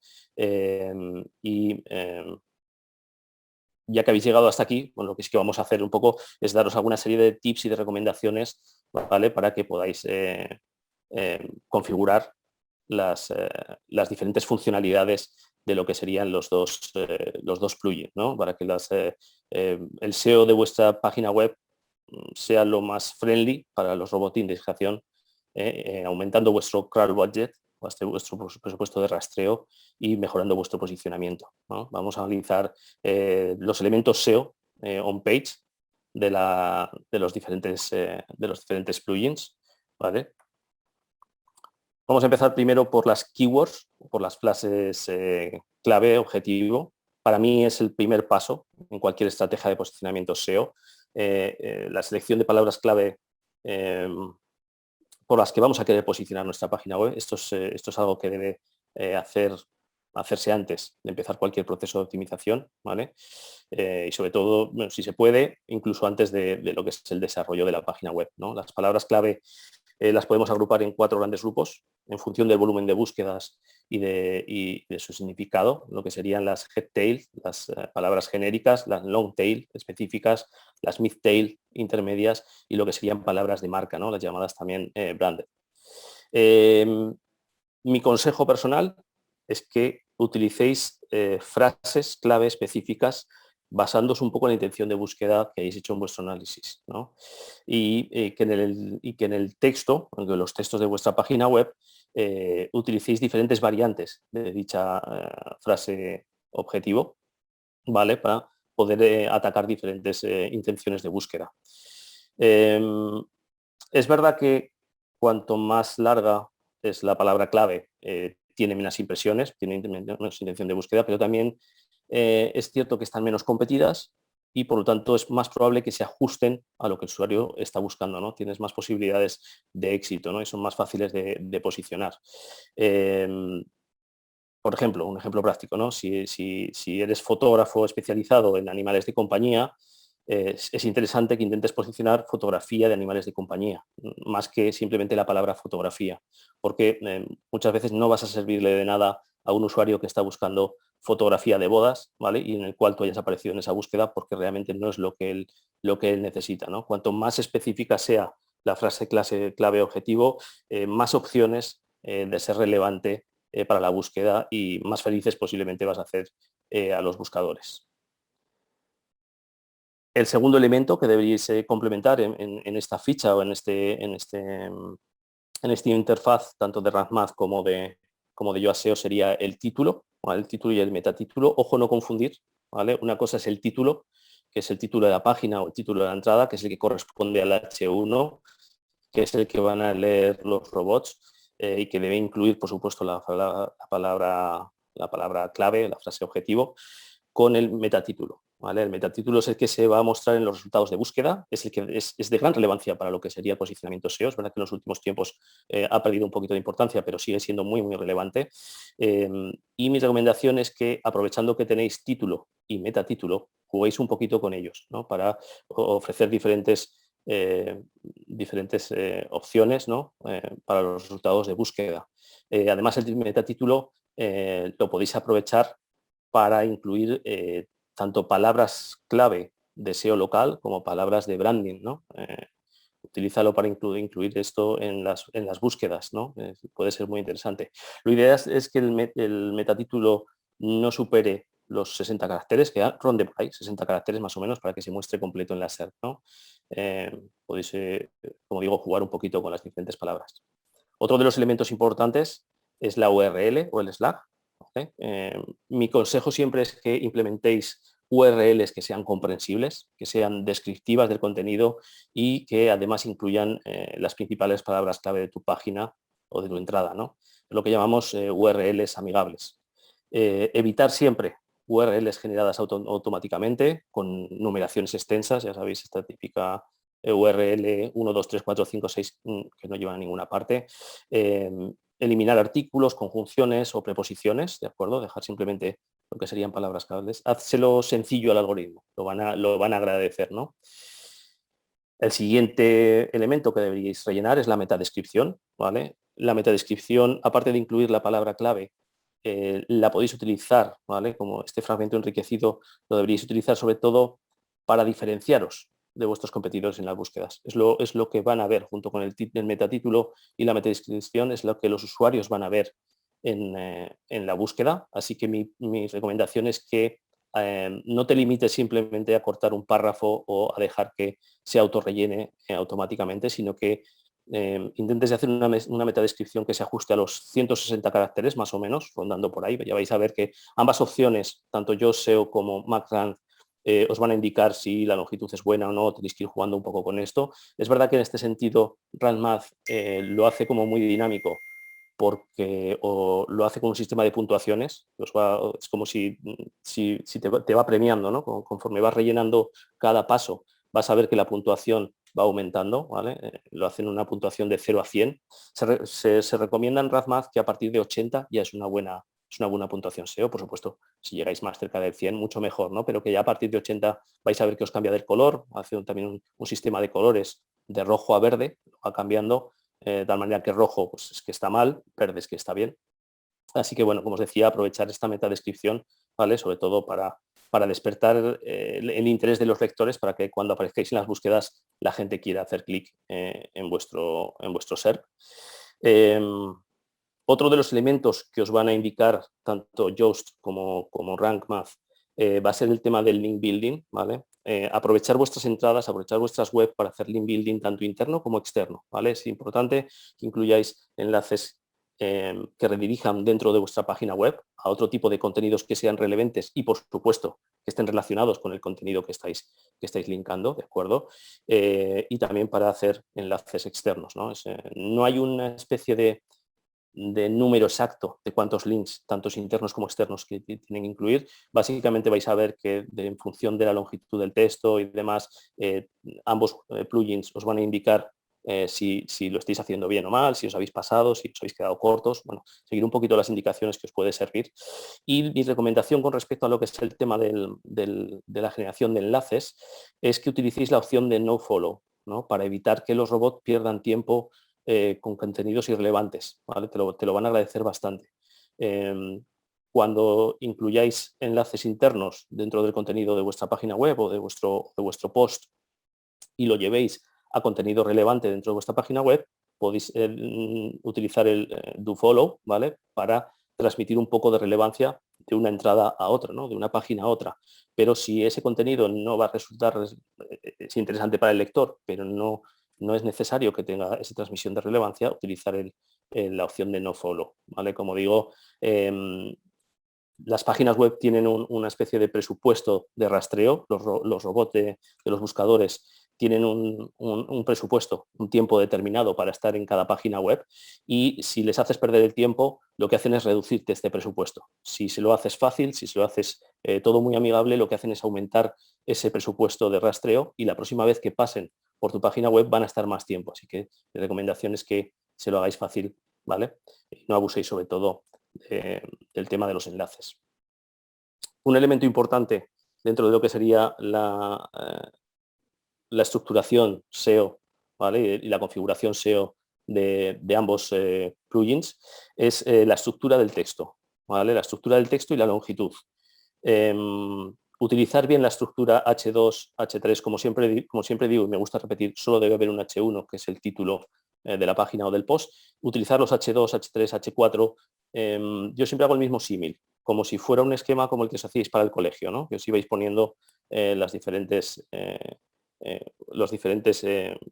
Ya que habéis llegado hasta aquí, bueno, lo que es que vamos a hacer un poco es daros alguna serie de tips y de recomendaciones, ¿vale? Para que podáis configurar las diferentes funcionalidades de lo que serían los dos plugins, ¿no? Para que el SEO de vuestra página web sea lo más friendly para los robots de indexación, aumentando vuestro crawl budget, vuestro presupuesto de rastreo y mejorando vuestro posicionamiento, ¿no? Vamos a analizar los elementos SEO on-page de los diferentes plugins, ¿vale? Vamos a empezar primero por las keywords, por las frases clave, objetivo. Para mí es el primer paso en cualquier estrategia de posicionamiento SEO. La selección de palabras clave por las que vamos a querer posicionar nuestra página web. Esto es algo que debe hacerse antes de empezar cualquier proceso de optimización, ¿vale? Y sobre todo, bueno, si se puede, incluso antes de lo que es el desarrollo de la página web, ¿no? Las palabras clave las podemos agrupar en 4 grandes grupos en función del volumen de búsquedas y de su significado, lo que serían las head tail, las palabras genéricas, las long tail específicas, las mid tail intermedias y lo que serían palabras de marca, ¿no? Las llamadas también branded. Mi consejo personal es que utilicéis frases clave específicas basándoos un poco en la intención de búsqueda que hayáis hecho en vuestro análisis, ¿no? Y que en el texto, en los textos de vuestra página web, utilicéis diferentes variantes de dicha frase objetivo, ¿vale? Para poder atacar diferentes intenciones de búsqueda. Es verdad que cuanto más larga es la palabra clave, tiene menos impresiones, tiene menos intención de búsqueda, pero también es cierto que están menos competidas y por lo tanto es más probable que se ajusten a lo que el usuario está buscando, ¿no? Tienes más posibilidades de éxito, ¿no? Y son más fáciles de posicionar. Por ejemplo, un ejemplo práctico, ¿no? Si eres fotógrafo especializado en animales de compañía, es interesante que intentes posicionar fotografía de animales de compañía, más que simplemente la palabra fotografía, porque muchas veces no vas a servirle de nada a un usuario que está buscando fotografía de bodas, ¿vale? Y en el cual tú hayas aparecido en esa búsqueda porque realmente no es lo que él necesita, ¿no? Cuanto más específica sea la frase clave objetivo, más opciones de ser relevante para la búsqueda y más felices posiblemente vas a hacer a los buscadores. El segundo elemento que deberíais complementar en esta ficha o en esta interfaz, tanto de Rank Math como de Yoast SEO, sería el título, ¿vale? El título y el metatítulo. Ojo, no confundir, ¿vale? Una cosa es el título, que es el título de la página o el título de la entrada, que es el que corresponde al H1, que es el que van a leer los robots y que debe incluir, por supuesto, la palabra clave, la frase objetivo, con el metatítulo, ¿vale? El metatítulo es el que se va a mostrar en los resultados de búsqueda, es el que es de gran relevancia para lo que sería el posicionamiento SEO. Es verdad que en los últimos tiempos ha perdido un poquito de importancia, pero sigue siendo muy, muy relevante. Y mi recomendación es que, aprovechando que tenéis título y metatítulo, juguéis un poquito con ellos, ¿no? Para ofrecer diferentes opciones, ¿no? Para los resultados de búsqueda. Además, el metatítulo lo podéis aprovechar para incluir tanto palabras clave de SEO local como palabras de branding, ¿no? Utilízalo para incluir esto en las búsquedas, ¿no? Puede ser muy interesante. Lo ideal es que el metatítulo no supere los 60 caracteres, que ronde por ahí, 60 caracteres más o menos, para que se muestre completo en la SERP, ¿no? Podéis, como digo, jugar un poquito con las diferentes palabras. Otro de los elementos importantes es la URL o el slug. ¿Okay? Mi consejo siempre es que implementéis URLs que sean comprensibles, que sean descriptivas del contenido y que además incluyan las principales palabras clave de tu página o de tu entrada, ¿no? Lo que llamamos URLs amigables. Evitar siempre URLs generadas automáticamente con numeraciones extensas, ya sabéis, esta típica URL 1, 2, 3, 4, 5, 6 que no llevan a ninguna parte. Eliminar artículos, conjunciones o preposiciones, ¿de acuerdo? Dejar simplemente lo que serían palabras claves. Házselo sencillo al algoritmo, lo van a agradecer, ¿no? El siguiente elemento que deberíais rellenar es la metadescripción, ¿vale? La metadescripción, aparte de incluir la palabra clave, la podéis utilizar, ¿vale? Como este fragmento enriquecido lo deberíais utilizar sobre todo para diferenciaros de vuestros competidores en las búsquedas. Es lo que van a ver junto con el metatítulo y la metadescripción, es lo que los usuarios van a ver en la búsqueda. Así que mi recomendación es que no te limites simplemente a cortar un párrafo o a dejar que se autorrellene automáticamente, sino que intentes hacer una metadescripción que se ajuste a los 160 caracteres más o menos, rondando por ahí. Ya vais a ver que ambas opciones, tanto Yoast SEO como MaxRank, os van a indicar si la longitud es buena o no, tenéis que ir jugando un poco con esto. Es verdad que en este sentido Rank Math lo hace como muy dinámico, porque lo hace con un sistema de puntuaciones, es como si te va premiando, ¿no? Conforme vas rellenando cada paso, vas a ver que la puntuación va aumentando, ¿vale? Lo hacen una puntuación de 0 a 100. Se recomienda en Rank Math que a partir de 80 ya es una buena puntuación SEO, por supuesto, si llegáis más cerca del 100, mucho mejor, ¿no? Pero que ya a partir de 80 vais a ver que os cambia del color, hace también un sistema de colores de rojo a verde, va cambiando, de tal manera que rojo pues, es que está mal, verde es que está bien. Así que, bueno, como os decía, aprovechar esta metadescripción, ¿vale? Sobre todo para despertar el interés de los lectores, para que cuando aparezcáis en las búsquedas la gente quiera hacer clic en vuestro SERP. Otro de los elementos que os van a indicar tanto Yoast como Rank Math va a ser el tema del link building, ¿vale? Aprovechar vuestras entradas, aprovechar vuestras web para hacer link building tanto interno como externo, ¿vale? Es importante que incluyáis enlaces que redirijan dentro de vuestra página web a otro tipo de contenidos que sean relevantes y, por supuesto, que estén relacionados con el contenido que estáis linkando, ¿de acuerdo? Y también para hacer enlaces externos, ¿no? No hay una especie de número exacto de cuántos links, tantos internos como externos, que tienen que incluir. Básicamente vais a ver que en función de la longitud del texto y demás, ambos plugins os van a indicar si lo estáis haciendo bien o mal, si os habéis pasado, si os habéis quedado cortos. Bueno, seguir un poquito las indicaciones que os puede servir. Y mi recomendación con respecto a lo que es el tema de la generación de enlaces es que utilicéis la opción de nofollow, ¿no? Para evitar que los robots pierdan tiempo con contenidos irrelevantes, ¿vale? Te lo van a agradecer bastante. Cuando incluyáis enlaces internos dentro del contenido de vuestra página web o de vuestro post y lo llevéis a contenido relevante dentro de vuestra página web, podéis utilizar el dofollow, ¿vale? Para transmitir un poco de relevancia de una entrada a otra, ¿no? De una página a otra. Pero si ese contenido no va a resultar, es interesante para el lector, pero no es necesario que tenga esa transmisión de relevancia, utilizar la opción de nofollow, ¿vale? Como digo, las páginas web tienen una especie de presupuesto de rastreo, los robots de los buscadores tienen un presupuesto, un tiempo determinado para estar en cada página web, y si les haces perder el tiempo, lo que hacen es reducirte este presupuesto. Si se lo haces fácil, si se lo haces todo muy amigable, lo que hacen es aumentar ese presupuesto de rastreo, y la próxima vez que pasen por tu página web van a estar más tiempo. Así que mi recomendación es que se lo hagáis fácil, ¿vale? Y no abuséis sobre todo del tema de los enlaces. Un elemento importante dentro de lo que sería la estructuración SEO, ¿vale? Y la configuración SEO de ambos plugins es la estructura del texto, ¿vale? La estructura del texto y la longitud. Utilizar bien la estructura H2, H3, como siempre digo y me gusta repetir, solo debe haber un H1, que es el título de la página o del post. Utilizar los H2, H3, H4, yo siempre hago el mismo símil, como si fuera un esquema como el que os hacíais para el colegio, ¿no? Que os ibais poniendo los diferentes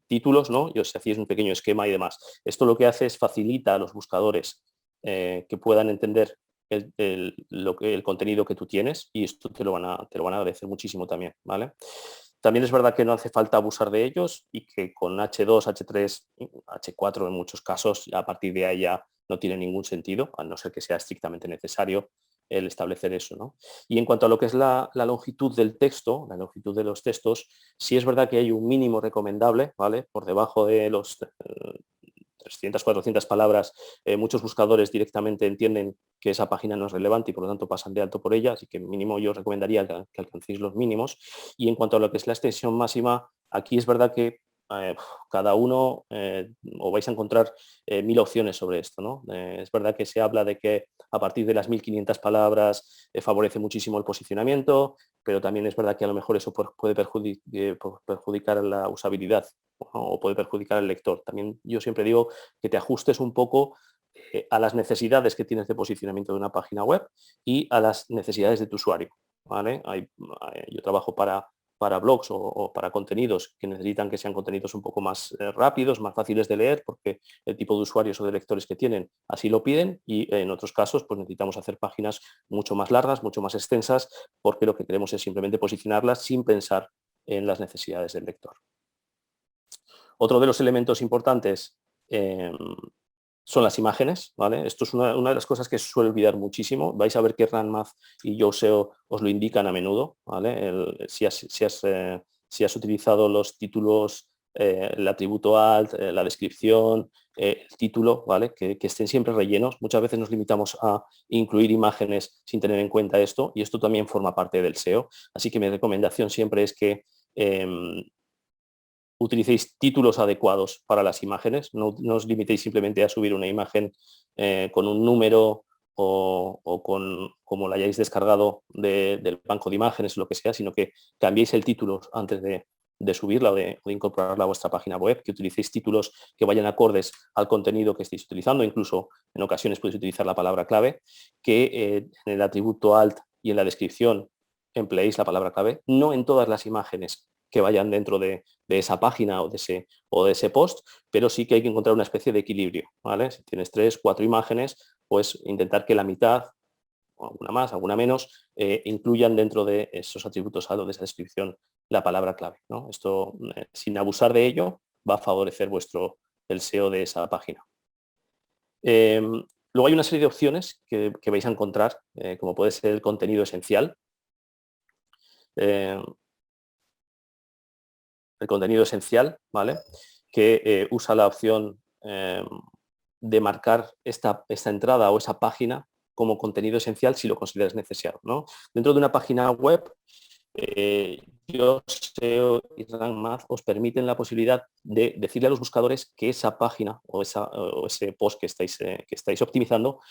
títulos, ¿no? Y os hacíais un pequeño esquema y demás. Esto lo que hace es facilita a los buscadores que puedan entender el contenido que tú tienes, y esto te lo van a agradecer muchísimo también, ¿vale? También es verdad que no hace falta abusar de ellos y que con H2, H3, H4 en muchos casos, a partir de ahí ya no tiene ningún sentido, a no ser que sea estrictamente necesario el establecer eso, ¿no? Y en cuanto a lo que es la longitud del texto, la longitud de los textos, sí es verdad que hay un mínimo recomendable, ¿vale? Por debajo de los 300, 400 palabras, muchos buscadores directamente entienden que esa página no es relevante y por lo tanto pasan de alto por ella, así que mínimo yo os recomendaría que alcancéis los mínimos. Y en cuanto a lo que es la extensión máxima, aquí es verdad que cada uno os vais a encontrar 1000 opciones sobre esto, ¿no? Es verdad que se habla de que a partir de las 1500 palabras favorece muchísimo el posicionamiento, pero también es verdad que a lo mejor eso puede perjudicar la usabilidad, ¿no? O puede perjudicar al lector. También yo siempre digo que te ajustes un poco a las necesidades que tienes de posicionamiento de una página web y a las necesidades de tu usuario, ¿vale? Yo trabajo para blogs o para contenidos que necesitan que sean contenidos un poco más rápidos, más fáciles de leer, porque el tipo de usuarios o de lectores que tienen así lo piden, y en otros casos pues necesitamos hacer páginas mucho más largas, mucho más extensas, porque lo que queremos es simplemente posicionarlas sin pensar en las necesidades del lector. Otro de los elementos importantes son las imágenes, ¿vale? Esto es una de las cosas que se suele olvidar muchísimo. Vais a ver que Rank Math y YoSeo os lo indican a menudo, ¿vale? Si has utilizado los títulos, el atributo alt, la descripción, el título, ¿vale? Que estén siempre rellenos. Muchas veces nos limitamos a incluir imágenes sin tener en cuenta esto, y esto también forma parte del SEO. Así que mi recomendación siempre es que utilicéis títulos adecuados para las imágenes, no os limitéis simplemente a subir una imagen con un número o como la hayáis descargado del banco de imágenes o lo que sea, sino que cambiéis el título antes de subirla o de incorporarla a vuestra página web, que utilicéis títulos que vayan acordes al contenido que estéis utilizando. Incluso en ocasiones podéis utilizar la palabra clave, que en el atributo alt y en la descripción empleéis la palabra clave, no en todas las imágenes que vayan dentro de esa página o de ese post, pero sí que hay que encontrar una especie de equilibrio, ¿vale? Si tienes 3, 4 imágenes, pues intentar que la mitad, o alguna más, alguna menos, incluyan dentro de esos atributos o de esa descripción la palabra clave, ¿no? Esto, sin abusar de ello, va a favorecer el SEO de esa página. Luego hay una serie de opciones que vais a encontrar, como puede ser el contenido esencial. El contenido esencial, ¿vale? Que usa la opción de marcar esta entrada o esa página como contenido esencial si lo consideras necesario, ¿no? Dentro de una página web, YoSeo y Rank Math os permiten la posibilidad de decirle a los buscadores que esa página o ese post que estáis optimizando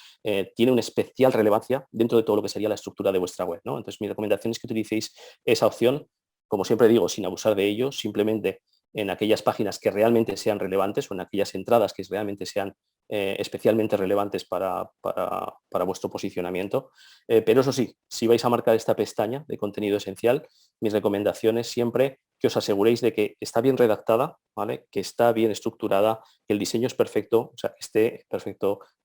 tiene una especial relevancia dentro de todo lo que sería la estructura de vuestra web, ¿no? Entonces mi recomendación es que utilicéis esa opción, como siempre digo, sin abusar de ello, simplemente en aquellas páginas que realmente sean relevantes o en aquellas entradas que realmente sean especialmente relevantes para vuestro posicionamiento. Pero eso sí, si vais a marcar esta pestaña de contenido esencial, mis recomendaciones siempre que os aseguréis de que está bien redactada, ¿vale? Que está bien estructurada, que el diseño es perfecto, o sea, que esté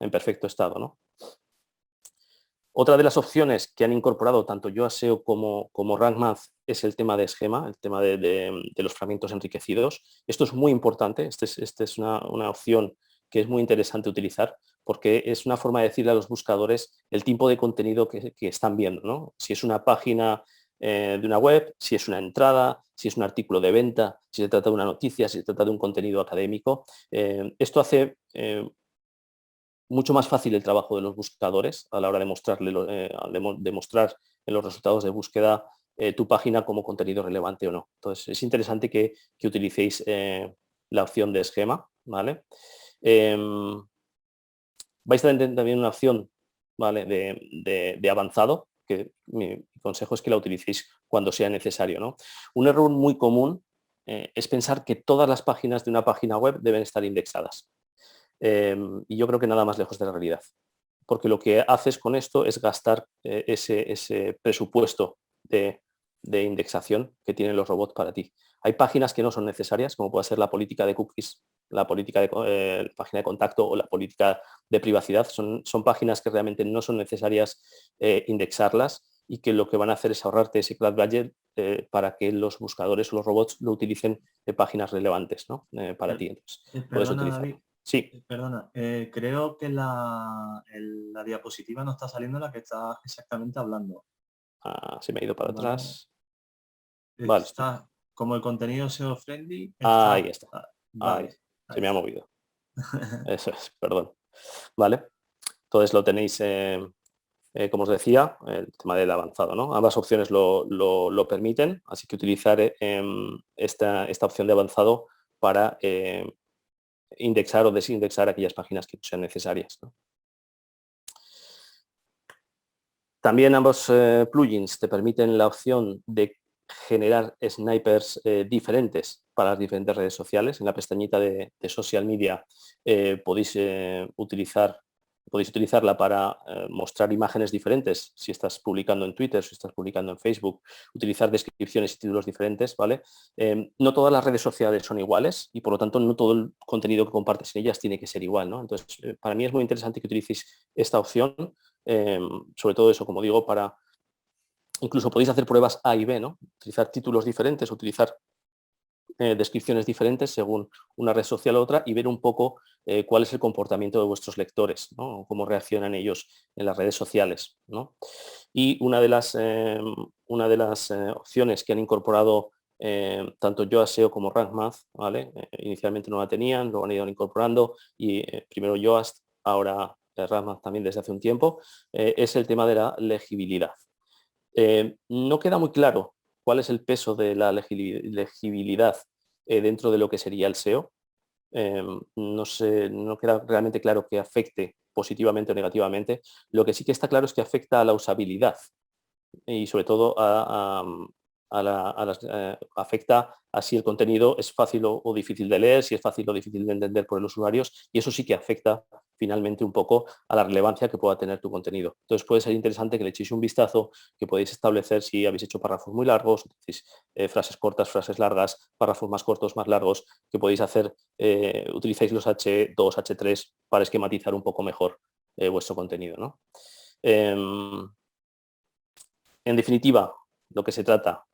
en perfecto estado, ¿no? Otra de las opciones que han incorporado tanto YoSeo como Rank Math es el tema de esquema, el tema de los fragmentos enriquecidos. Esto es muy importante, esta es una opción que es muy interesante utilizar, porque es una forma de decirle a los buscadores el tipo de contenido que están viendo, ¿no? Si es una página de una web, si es una entrada, si es un artículo de venta, si se trata de una noticia, si se trata de un contenido académico. Esto hace mucho más fácil el trabajo de los buscadores a la hora de mostrar en los resultados de búsqueda tu página como contenido relevante o no. Entonces, es interesante que utilicéis la opción de esquema, ¿vale? Vais a tener también una opción, ¿vale? de avanzado, que mi consejo es que la utilicéis cuando sea necesario, ¿no? Un error muy común es pensar que todas las páginas de una página web deben estar indexadas. Y yo creo que nada más lejos de la realidad, porque lo que haces con esto es gastar ese presupuesto de indexación que tienen los robots para ti. Hay páginas que no son necesarias, como puede ser la política de cookies, la política de página de contacto o la política de privacidad. Son páginas que realmente no son necesarias indexarlas, y que lo que van a hacer es ahorrarte ese cloud budget para que los buscadores o los robots lo utilicen en páginas relevantes, ¿no? Para ti. Entonces, puedes Perdona, utilizarlo. David, Sí. Perdona, creo que la diapositiva no está saliendo la que está exactamente hablando. Se me ha ido para Vale. atrás. Vale. Está como el contenido SEO friendly. Ahí está. Vale. Se me ha movido. Eso es, perdón. Vale. Entonces lo tenéis, como os decía, el tema del avanzado, ¿no? Ambas opciones lo permiten, así que utilizar esta opción de avanzado para indexar o desindexar aquellas páginas que no sean necesarias, ¿no? También ambos plugins te permiten la opción de generar snipers diferentes para las diferentes redes sociales. En la pestañita de social media podéis utilizarla para mostrar imágenes diferentes si estás publicando en Twitter, si estás publicando en Facebook, utilizar descripciones y títulos diferentes, ¿vale? No todas las redes sociales son iguales y por lo tanto no todo el contenido que compartes en ellas tiene que ser igual, ¿no? Entonces, para mí es muy interesante que utilicéis esta opción, sobre todo eso, como digo, para incluso podéis hacer pruebas A y B, ¿no? Utilizar títulos diferentes, utilizar descripciones diferentes según una red social u otra y ver un poco cuál es el comportamiento de vuestros lectores, ¿no? Cómo reaccionan ellos en las redes sociales, ¿no? Y una de las opciones que han incorporado tanto Yoast SEO como Rank Math, ¿vale? Inicialmente no la tenían, lo han ido incorporando y primero Yoast, ahora Rank Math también desde hace un tiempo, es el tema de la legibilidad. No queda muy claro cuál es el peso de la legibilidad dentro de lo que sería el SEO. No queda realmente claro que afecte positivamente o negativamente. Lo que sí que está claro es que afecta a la usabilidad y sobre todo afecta a si el contenido es fácil o difícil de leer, si es fácil o difícil de entender por los usuarios, y eso sí que afecta finalmente un poco a la relevancia que pueda tener tu contenido. Entonces puede ser interesante que le echéis un vistazo, que podéis establecer si habéis hecho párrafos muy largos, frases cortas, frases largas, párrafos más cortos, más largos, que podéis hacer, utilizáis los H2, H3 para esquematizar un poco mejor vuestro contenido, ¿no? En definitiva, lo que se trata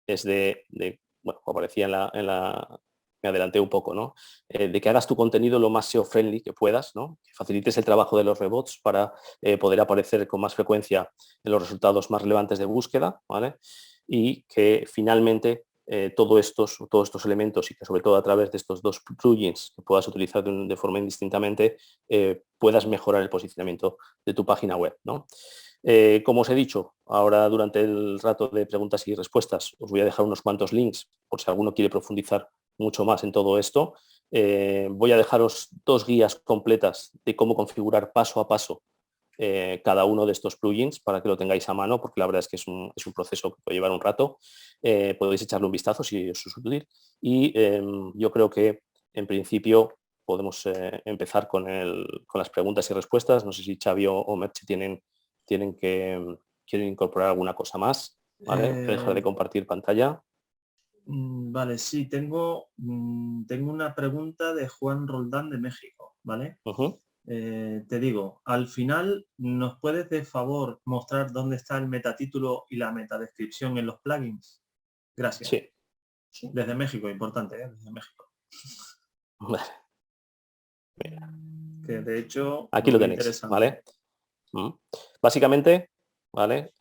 es bueno, como aparecía me adelanté un poco, ¿no? De que hagas tu contenido lo más SEO-friendly que puedas, ¿no? Que facilites el trabajo de los rebots para poder aparecer con más frecuencia en los resultados más relevantes de búsqueda, ¿vale? Y que finalmente todos estos elementos y que sobre todo a través de estos dos plugins que puedas utilizar de forma indistintamente puedas mejorar el posicionamiento de tu página web, ¿no? Como os he dicho, ahora durante el rato de preguntas y respuestas os voy a dejar unos cuantos links por si alguno quiere profundizar mucho más en todo esto. Voy a dejaros 2 guías completas de cómo configurar paso a paso cada uno de estos plugins para que lo tengáis a mano, porque la verdad es que es un proceso que puede llevar un rato. Podéis echarle un vistazo si os es útil y yo creo que en principio podemos empezar con las preguntas y respuestas. No sé si Xavi o Merche quieren incorporar alguna cosa más, ¿vale? Voy a dejar de compartir pantalla. Vale, sí, tengo una pregunta de Juan Roldán de México, ¿vale? Te digo, al final, ¿nos puedes de favor mostrar dónde está el metatítulo y la metadescripción en los plugins? Gracias. Sí. Desde México, importante, ¿eh? Desde México. Vale. Que de hecho... Aquí lo tenéis, ¿vale? Básicamente, ¿vale?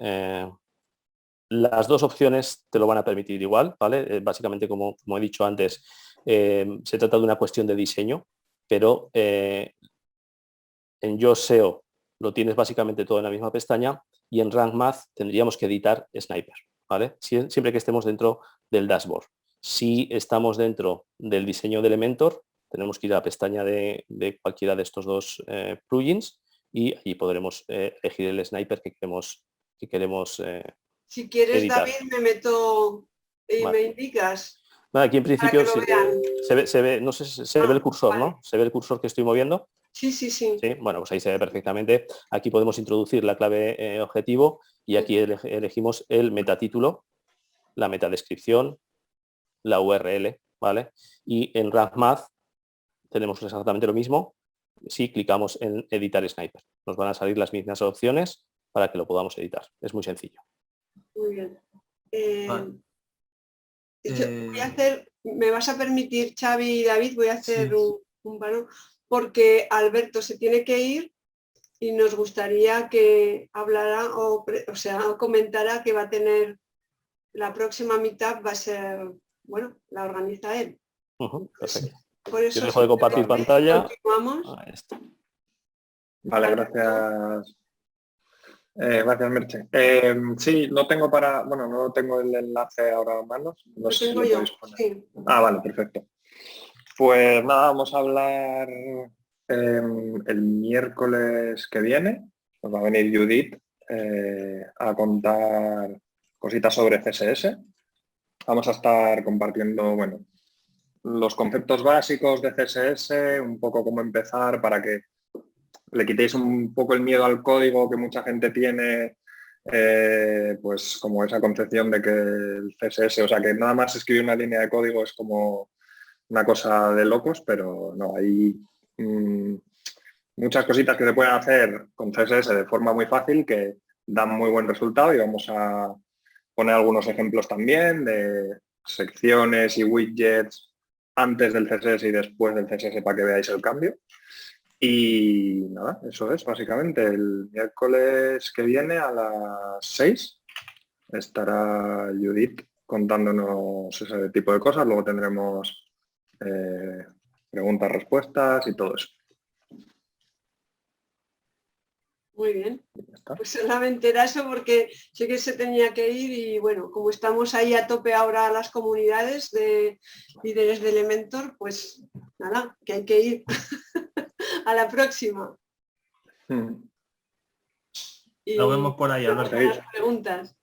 Las dos opciones te lo van a permitir igual, ¿vale? Básicamente, como he dicho antes, se trata de una cuestión de diseño, pero en Yoast SEO lo tienes básicamente todo en la misma pestaña y en Rank Math tendríamos que editar Sniper, ¿vale? Siempre que estemos dentro del dashboard. Si estamos dentro del diseño de Elementor, tenemos que ir a la pestaña de cualquiera de estos dos plugins y allí podremos elegir el Sniper que queremos si quieres, editar. David, me meto y me indicas. Aquí en principio se ve, no sé, se ve el cursor, vale. ¿no? Se ve el cursor que estoy moviendo. Sí. Sí, bueno, pues ahí se ve perfectamente. Aquí podemos introducir la clave objetivo y aquí elegimos el metatítulo, la metadescripción, la URL, ¿vale? Y en Rank Math tenemos exactamente lo mismo si clicamos en editar Sniper. Nos van a salir las mismas opciones para que lo podamos editar. Es muy sencillo. Muy bien. Vale. Voy a hacer, me vas a permitir, Xavi y David, voy a hacer un paro, porque Alberto se tiene que ir y nos gustaría que hablara o comentara que va a tener la próxima meetup, va a ser, bueno, la organiza él. Perfecto. Por eso yo dejo de compartir pantalla. Continuamos. Ahí está. Vale, gracias. Gracias, Merche. Sí, no tengo no tengo el enlace ahora a manos. No sé si lo podéis poner. Sí. Vale, perfecto. Pues nada, vamos a hablar el miércoles que viene. Nos va a venir Judith a contar cositas sobre CSS. Vamos a estar compartiendo, bueno, los conceptos básicos de CSS, un poco cómo empezar para que le quitéis un poco el miedo al código que mucha gente tiene, pues como esa concepción de que el CSS, o sea, que nada más escribir una línea de código es como una cosa de locos, pero no, hay muchas cositas que se pueden hacer con CSS de forma muy fácil que dan muy buen resultado y vamos a poner algunos ejemplos también de secciones y widgets antes del CSS y después del CSS para que veáis el cambio. Y nada, eso es básicamente. El miércoles que viene a las 6 estará Judith contándonos ese tipo de cosas. Luego tendremos preguntas, respuestas y todo eso. Muy bien. Pues solamente era eso porque sé que se tenía que ir y bueno, como estamos ahí a tope ahora las comunidades de líderes de Elementor, pues nada, que hay que ir. A la próxima. Y nos vemos por ahí, Alberto. Las preguntas.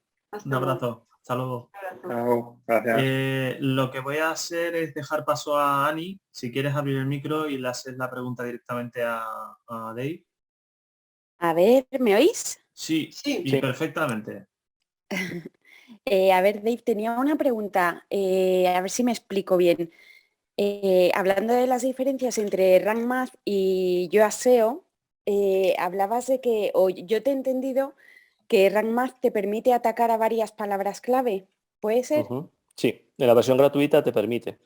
Un abrazo. Hasta luego. Chao, gracias. Lo que voy a hacer es dejar paso a Ani. Si quieres abrir el micro y le haces la pregunta directamente a Dave. A ver, ¿me oís? Sí, y perfectamente. A ver, Dave, tenía una pregunta. A ver si me explico bien. Hablando de las diferencias entre Rank Math y YoaSEO, hablabas de que, o yo te he entendido, que Rank Math te permite atacar a varias palabras clave. ¿Puede ser? Sí, en la versión gratuita te permite.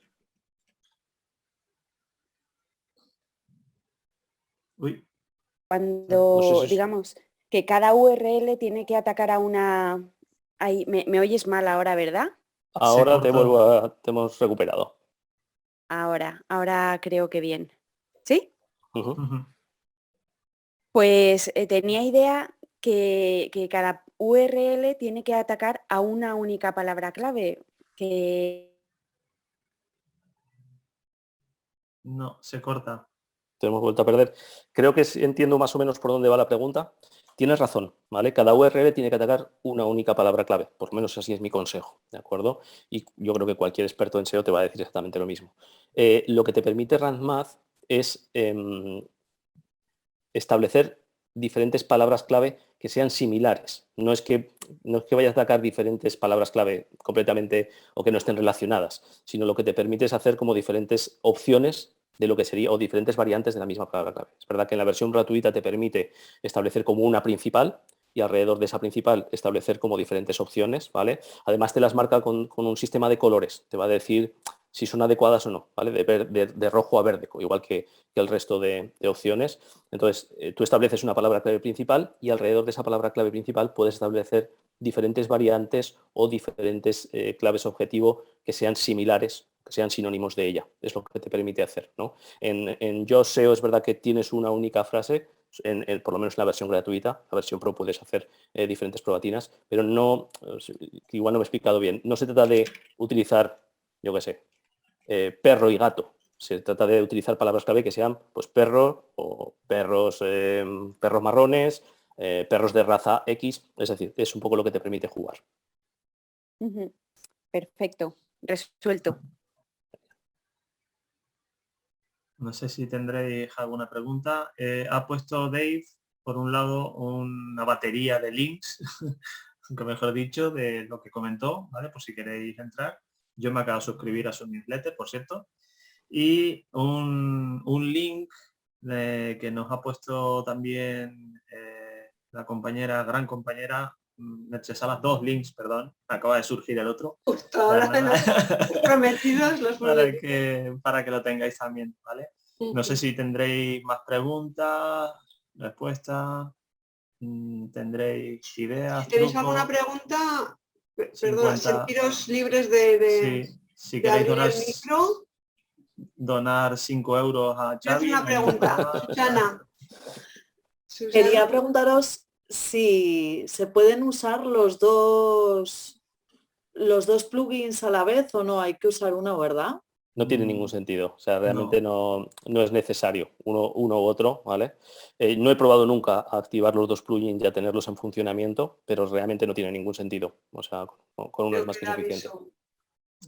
Uy. Cuando, No sé si digamos, que cada URL tiene que atacar a una... Ahí, me oyes mal ahora, ¿verdad? Ahora te hemos recuperado. Ahora creo que bien. ¿Sí? Uh-huh. Pues tenía idea que cada URL tiene que atacar a una única palabra clave. No, se corta. Te hemos vuelto a perder. Creo que entiendo más o menos por dónde va la pregunta. Tienes razón, ¿vale? Cada URL tiene que atacar una única palabra clave. Por lo menos así es mi consejo, ¿de acuerdo? Y yo creo que cualquier experto en SEO te va a decir exactamente lo mismo. Lo que te permite Rank Math es establecer diferentes palabras clave que sean similares. No es que vayas a atacar diferentes palabras clave completamente o que no estén relacionadas, sino lo que te permite es hacer como diferentes opciones de lo que sería, o diferentes variantes de la misma palabra clave. Es verdad que en la versión gratuita te permite establecer como una principal y alrededor de esa principal establecer como diferentes opciones, ¿vale? Además te las marca con un sistema de colores. Te va a decir si son adecuadas o no, ¿vale? De rojo a verde, igual que el resto de opciones. Entonces, tú estableces una palabra clave principal y alrededor de esa palabra clave principal puedes establecer diferentes variantes o diferentes claves objetivo que sean similares, que sean sinónimos de ella. Es lo que te permite hacer, ¿no? En YoaSEO es verdad que tienes una única frase, por lo menos en la versión gratuita. La versión Pro puedes hacer diferentes probatinas, pero no, igual no me he explicado bien. No se trata de utilizar, yo qué sé, perro y gato. Se trata de utilizar palabras clave que sean pues perro o perros marrones, perros de raza X. Es decir, es un poco lo que te permite jugar. Perfecto, resuelto. No sé si tendréis alguna pregunta. Ha puesto Dave, por un lado, una batería de links, aunque mejor dicho, de lo que comentó, ¿vale? Por si queréis entrar. Yo me acabo de suscribir a su newsletter, por cierto. Y un link que nos ha puesto también la gran compañera Merche Salas, dos links, perdón, acaba de surgir el otro. Justo ahora los prometidos, para que lo tengáis también, ¿vale? No sé si tendréis más preguntas, respuestas, tendréis ideas, Si tenéis trucos. alguna pregunta, perdona, 50. sentiros libres Sí, si de queréis abrir el micro. donar 5 euros a Voy a hacer Xavi. una pregunta, Susana. Quería preguntaros si se pueden usar los dos plugins a la vez o no, hay que usar uno, ¿verdad? No tiene ningún sentido, o sea, realmente no es necesario uno u otro, ¿vale? No he probado nunca a activar los dos plugins y a tenerlos en funcionamiento, pero realmente no tiene ningún sentido, o sea, con uno es más que suficiente.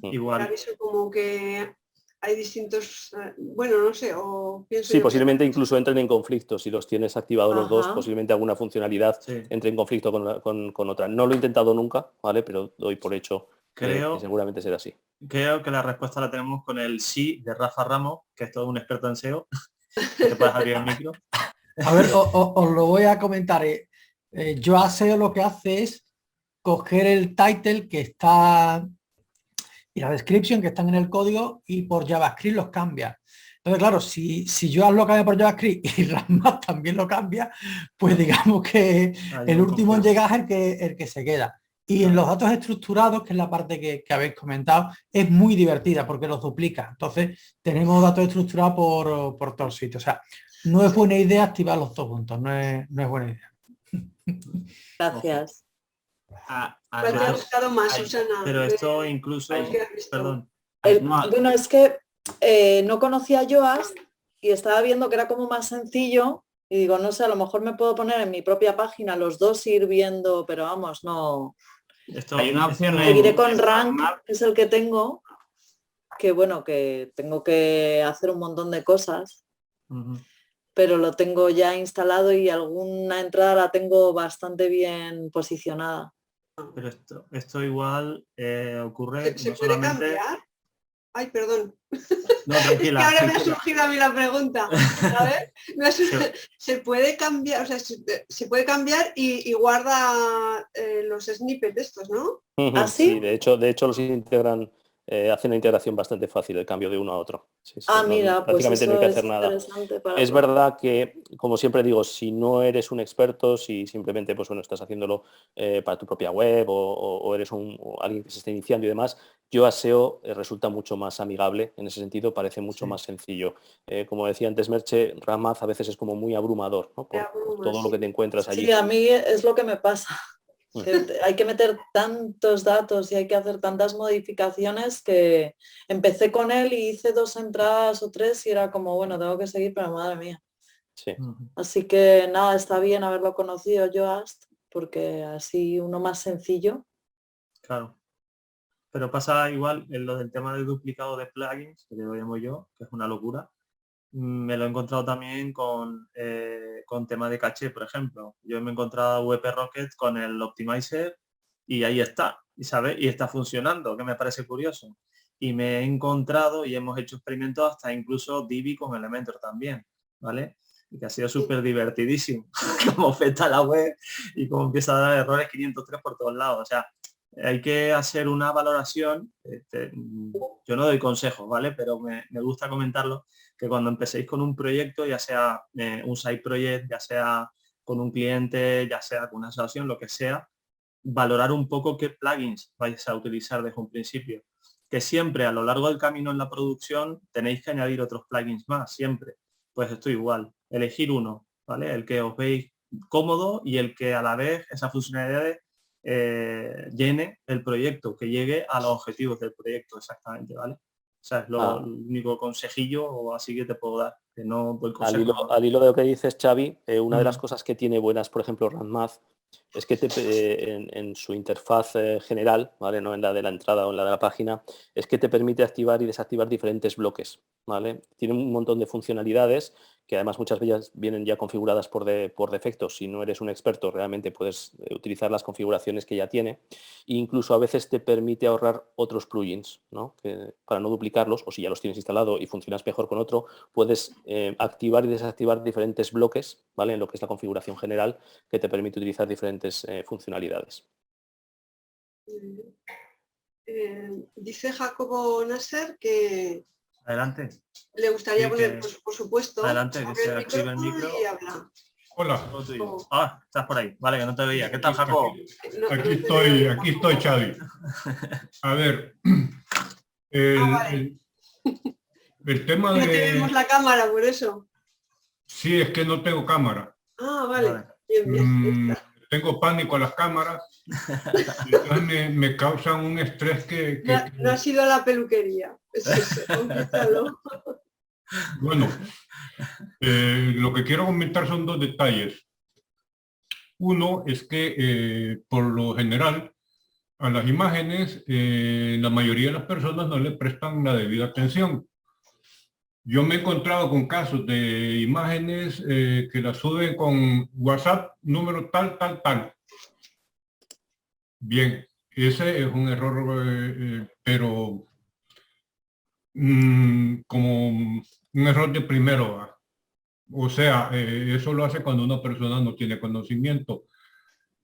Igual. Aviso como que hay distintos, bueno, no sé, o pienso Sí, yo posiblemente incluso entren en conflicto. Si los tienes activados los dos, Ajá. posiblemente alguna funcionalidad entre en conflicto con otra. No lo he intentado nunca, ¿vale? Pero doy por hecho que seguramente será así. Creo que la respuesta la tenemos con el sí de Rafa Ramos, que es todo un experto en SEO. ¿Te puedes abrir el micro? A ver, os lo voy a comentar. Yo a SEO lo que hace es coger el title que está y la description que están en el código y por JavaScript los cambia. Entonces, claro, si yo lo cambio por JavaScript y Ramaz también lo cambia, pues digamos que el último en llegar es el que se queda. Y en los datos estructurados, que es la parte que habéis comentado, es muy divertida porque los duplica. Entonces, tenemos datos estructurados por todos sitios. O sea, no es buena idea activar los dos puntos, no es buena idea. Gracias. ¿Cuál te ha gustado más, Susana? Pero esto incluso... Perdón. Bueno, es que no conocía a Yoast y estaba viendo que era como más sencillo y digo, no sé, a lo mejor me puedo poner en mi propia página los dos ir viendo, pero vamos, no... Hay una opción Seguiré con Rank, que es el que tengo, que bueno, que tengo que hacer un montón de cosas, pero lo tengo ya instalado y alguna entrada la tengo bastante bien posicionada. Pero esto igual ocurre ¿Se no puede solamente... cambiar? Ay, perdón. No, tranquila. Es que ahora me ha surgido a mí la pregunta. ¿Se puede cambiar? O sea, se puede cambiar y guarda los snippets estos, ¿no? ¿Ah, sí? Sí, de hecho los integran, hacen una integración bastante fácil, el cambio de uno a otro. Sí, mira, pues prácticamente eso no hay que es hacer nada. interesante para Es verdad que, como siempre digo, si no eres un experto, si simplemente pues, bueno, estás haciéndolo para tu propia web o eres alguien que se está iniciando y demás, Yoast SEO resulta mucho más amigable en ese sentido, parece mucho más sencillo. Como decía antes Merche, Ramaz a veces es como muy abrumador, ¿no? por todo lo que te encuentras allí. Sí, a mí es lo que me pasa. Hay que meter tantos datos y hay que hacer tantas modificaciones que empecé con él y hice 2 entradas o 3 y era como, bueno, tengo que seguir, pero madre mía. Sí. Así que nada, está bien haberlo conocido Yoast, porque así uno más sencillo. Claro. Pero pasa igual en lo del tema del duplicado de plugins, que lo llamo yo, que es una locura. Me lo he encontrado también con tema de caché, por ejemplo. Yo me he encontrado WP Rocket con el Optimizer y ahí está, y está funcionando, que me parece curioso. Y me he encontrado y hemos hecho experimentos hasta incluso Divi con Elementor también, ¿vale? Y que ha sido súper divertidísimo, cómo afecta la web y cómo empieza a dar errores 503 por todos lados. O sea, hay que hacer una valoración. Yo no doy consejos, ¿vale? Pero me gusta comentarlo, que cuando empecéis con un proyecto, ya sea un side project, ya sea con un cliente, ya sea con una asociación, lo que sea, valorar un poco qué plugins vais a utilizar desde un principio. Que siempre a lo largo del camino en la producción tenéis que añadir otros plugins más, siempre. Pues esto igual, elegir uno, ¿vale? El que os veis cómodo y el que a la vez esas funcionalidades llene el proyecto, que llegue a los objetivos del proyecto exactamente, ¿vale? O sea, es lo único consejillo o así que te puedo dar, que no doy consejo. Al hilo de lo que dices, Xavi, una de las cosas que tiene buenas, por ejemplo, Ranmath, es que en su interfaz general, ¿vale? No en la de la entrada o en la de la página, es que te permite activar y desactivar diferentes bloques, ¿vale? Tiene un montón de funcionalidades que además muchas de ellas vienen ya configuradas por defecto. Si no eres un experto, realmente puedes utilizar las configuraciones que ya tiene. E incluso a veces te permite ahorrar otros plugins, ¿no? Para no duplicarlos, o si ya los tienes instalado y funcionas mejor con otro, puedes activar y desactivar diferentes bloques, ¿vale? En lo que es la configuración general, que te permite utilizar diferentes funcionalidades. Dice Jacobo Nasser que Adelante. Le gustaría Sí, poner, que- por supuesto, Adelante, que abre se active el micro. y habla. Hola, Todo tuyo. Oh. Ah, estás por ahí. Vale, que no te veía. ¿Qué tal, Jacob? No aquí te estoy, veo aquí tampoco. estoy, Xavi. A ver, Vale. el tema No tenemos de... la cámara, por eso. Sí, es que no tengo cámara. Ah, vale. Vale. Bien, bien. Tengo pánico a las cámaras. Y entonces me causan un estrés que No has ido a la peluquería. Es eso, conquístalo. bueno, lo que quiero comentar son dos detalles. Uno es que por lo general a las imágenes la mayoría de las personas no le prestan la debida atención. Yo me he encontrado con casos de imágenes que las suben con WhatsApp número tal, tal, tal. Bien, ese es un error, pero como un error de primero. ¿Va? O sea, eso lo hace cuando una persona no tiene conocimiento.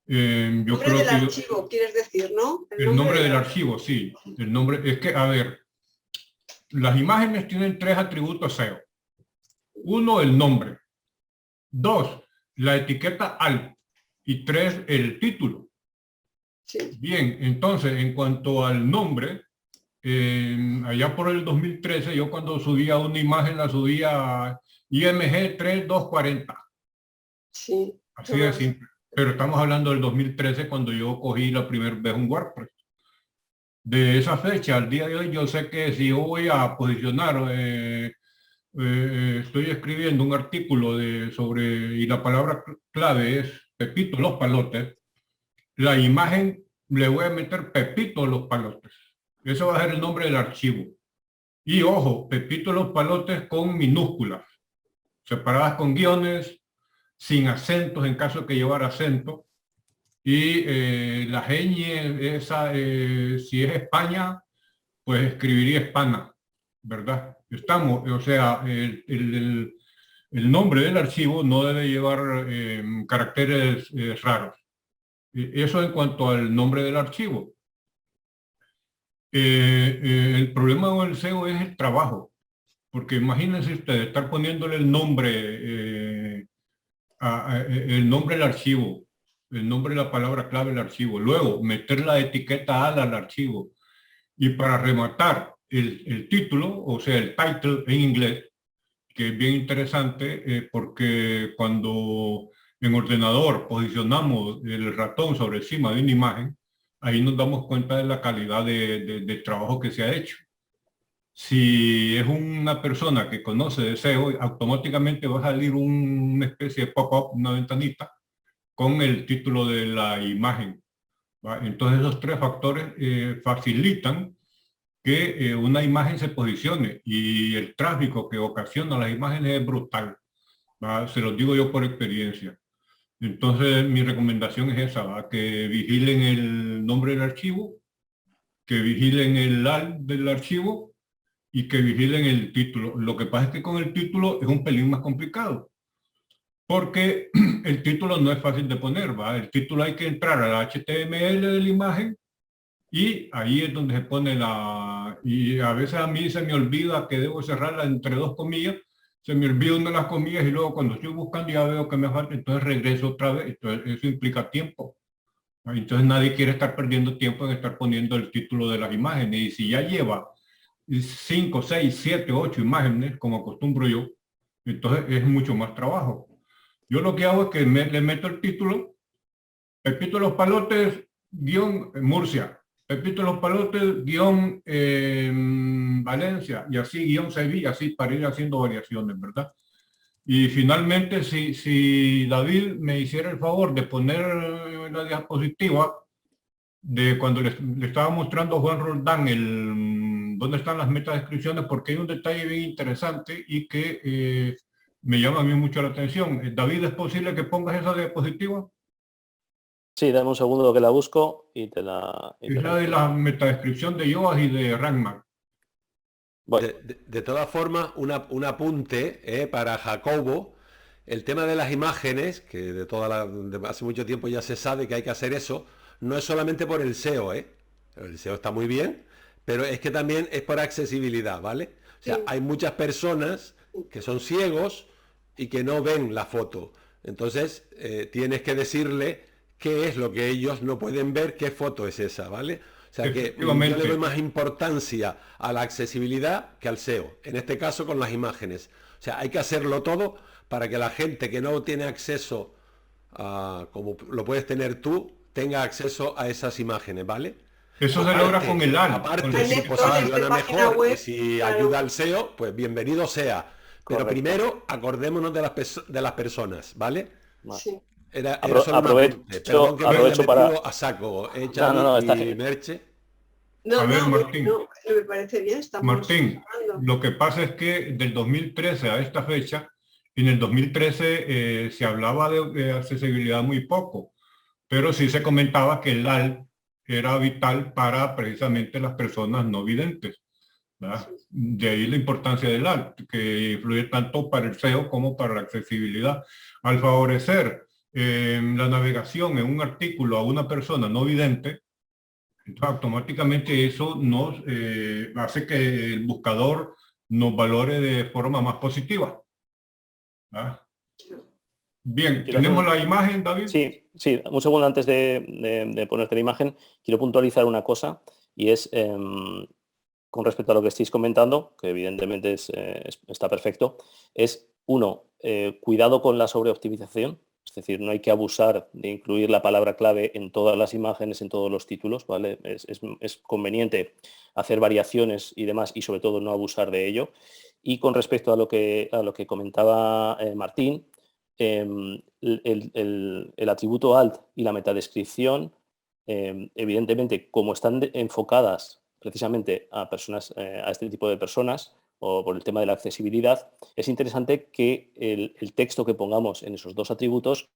Yo Nombre creo del que archivo, quieres decir, ¿no? el nombre del archivo, sí. El nombre es que, a ver, las imágenes tienen 3 atributos SEO. 1, el nombre. 2, la etiqueta alt. Y 3, el título. Sí. Bien, entonces, en cuanto al nombre, allá por el 2013, yo cuando subía una imagen la subía a IMG 3240. Sí. Así de simple. Pero estamos hablando del 2013 cuando yo cogí la primera vez un WordPress. De esa fecha al día de hoy yo sé que si yo voy a posicionar, estoy escribiendo un artículo y la palabra clave es Pepito Los Palotes, la imagen le voy a meter Pepito Los Palotes. Eso va a ser el nombre del archivo. Y ojo, Pepito Los Palotes con minúsculas, separadas con guiones, sin acentos en caso de que llevara acento. Y la ñ, esa, si es España, pues escribiría Hispana, ¿verdad? Estamos, o sea, el nombre del archivo no debe llevar caracteres raros. Eso en cuanto al nombre del archivo. El problema con el SEO es el trabajo, porque imagínense ustedes estar poniéndole el nombre del archivo, el nombre de la palabra clave del archivo, luego meter la etiqueta al archivo y para rematar el título, o sea, el title en inglés, que es bien interesante porque cuando en ordenador posicionamos el ratón sobre encima de una imagen, ahí nos damos cuenta de la calidad de trabajo que se ha hecho. Si es una persona que conoce de SEO, automáticamente va a salir una especie de pop-up, una ventanita, con el título de la imagen. ¿Va? Entonces esos 3 factores facilitan que una imagen se posicione y el tráfico que ocasiona las imágenes es brutal. ¿Va? Se los digo yo por experiencia. Entonces mi recomendación es esa, ¿va? Que vigilen el nombre del archivo, que vigilen el alt del archivo y que vigilen el título. Lo que pasa es que con el título es un pelín más complicado, porque el título no es fácil de poner, ¿va? El título hay que entrar al HTML de la imagen y ahí es donde se pone y a veces a mí se me olvida que debo cerrarla entre 2 comillas, se me olvida una de las comillas y luego cuando estoy buscando ya veo que me falta, entonces regreso otra vez, entonces eso implica tiempo. Entonces nadie quiere estar perdiendo tiempo en estar poniendo el título de las imágenes y si ya lleva 5, 6, 7, 8 imágenes, como acostumbro yo, entonces es mucho más trabajo. Yo lo que hago es que le meto el título, Pepito Los Palotes, Murcia, Pepito Los Palotes, Valencia, y así, Sevilla, así para ir haciendo variaciones, ¿verdad? Y finalmente, si David me hiciera el favor de poner la diapositiva de cuando le estaba mostrando a Juan Roldán dónde están las metadescripciones, porque hay un detalle bien interesante y que me llama a mí mucho la atención. David, ¿es posible que pongas esa diapositiva? Sí, dame un segundo que la busco y te la... Es la de la metadescripción de Yoast y de Rankman. Bueno. De todas formas, un apunte para Jacobo, el tema de las imágenes, que de hace mucho tiempo ya se sabe que hay que hacer eso, no es solamente por el SEO, el SEO está muy bien, pero es que también es por accesibilidad, ¿vale? O sea, Sí. hay muchas personas que son ciegos y que no ven la foto. Entonces, tienes que decirle qué es lo que ellos no pueden ver, qué foto es esa, ¿vale? O sea que yo le doy más importancia a la accesibilidad que al SEO, en este caso con las imágenes. O sea, hay que hacerlo todo para que la gente que no tiene acceso a, como lo puedes tener tú, tenga acceso a esas imágenes, ¿vale? Eso se logra con el AL. Aparte, si lectores posiciona de página mejor web, y si claro. ayuda al SEO, pues bienvenido sea. Pero Correcto. primero, acordémonos de las personas, ¿vale? Vale. Sí. Era Apro- solo un aprovecho- apunte. Perdón que me haya aprovecho para- metido a saco. No, está y genial. Merche. No, A ver, no, Martín. no, me parece bien, estamos Martín, hablando. lo que pasa es que del 2013 a esta fecha, en el 2013 se hablaba de accesibilidad muy poco, pero sí se comentaba que el AL era vital para precisamente las personas no videntes, ¿verdad? De ahí la importancia del AL, que influye tanto para el SEO como para la accesibilidad. Al favorecer la navegación en un artículo a una persona no vidente, entonces, automáticamente eso nos hace que el buscador nos valore de forma más positiva. ¿Ah? Bien, Quiero ¿tenemos hacer- la imagen, David? Sí, sí, un segundo antes de ponerte la imagen, quiero puntualizar una cosa y es con respecto a lo que estáis comentando, que evidentemente está perfecto, es uno, cuidado con la sobreoptimización, es decir, no hay que abusar de incluir la palabra clave en todas las imágenes, en todos los títulos, ¿vale? Es conveniente hacer variaciones y demás y sobre todo no abusar de ello. Y con respecto a lo que comentaba Martín, el atributo alt y la metadescripción, evidentemente, como están enfocadas precisamente a personas, a este tipo de personas, o por el tema de la accesibilidad, es interesante que el texto que pongamos en esos dos atributos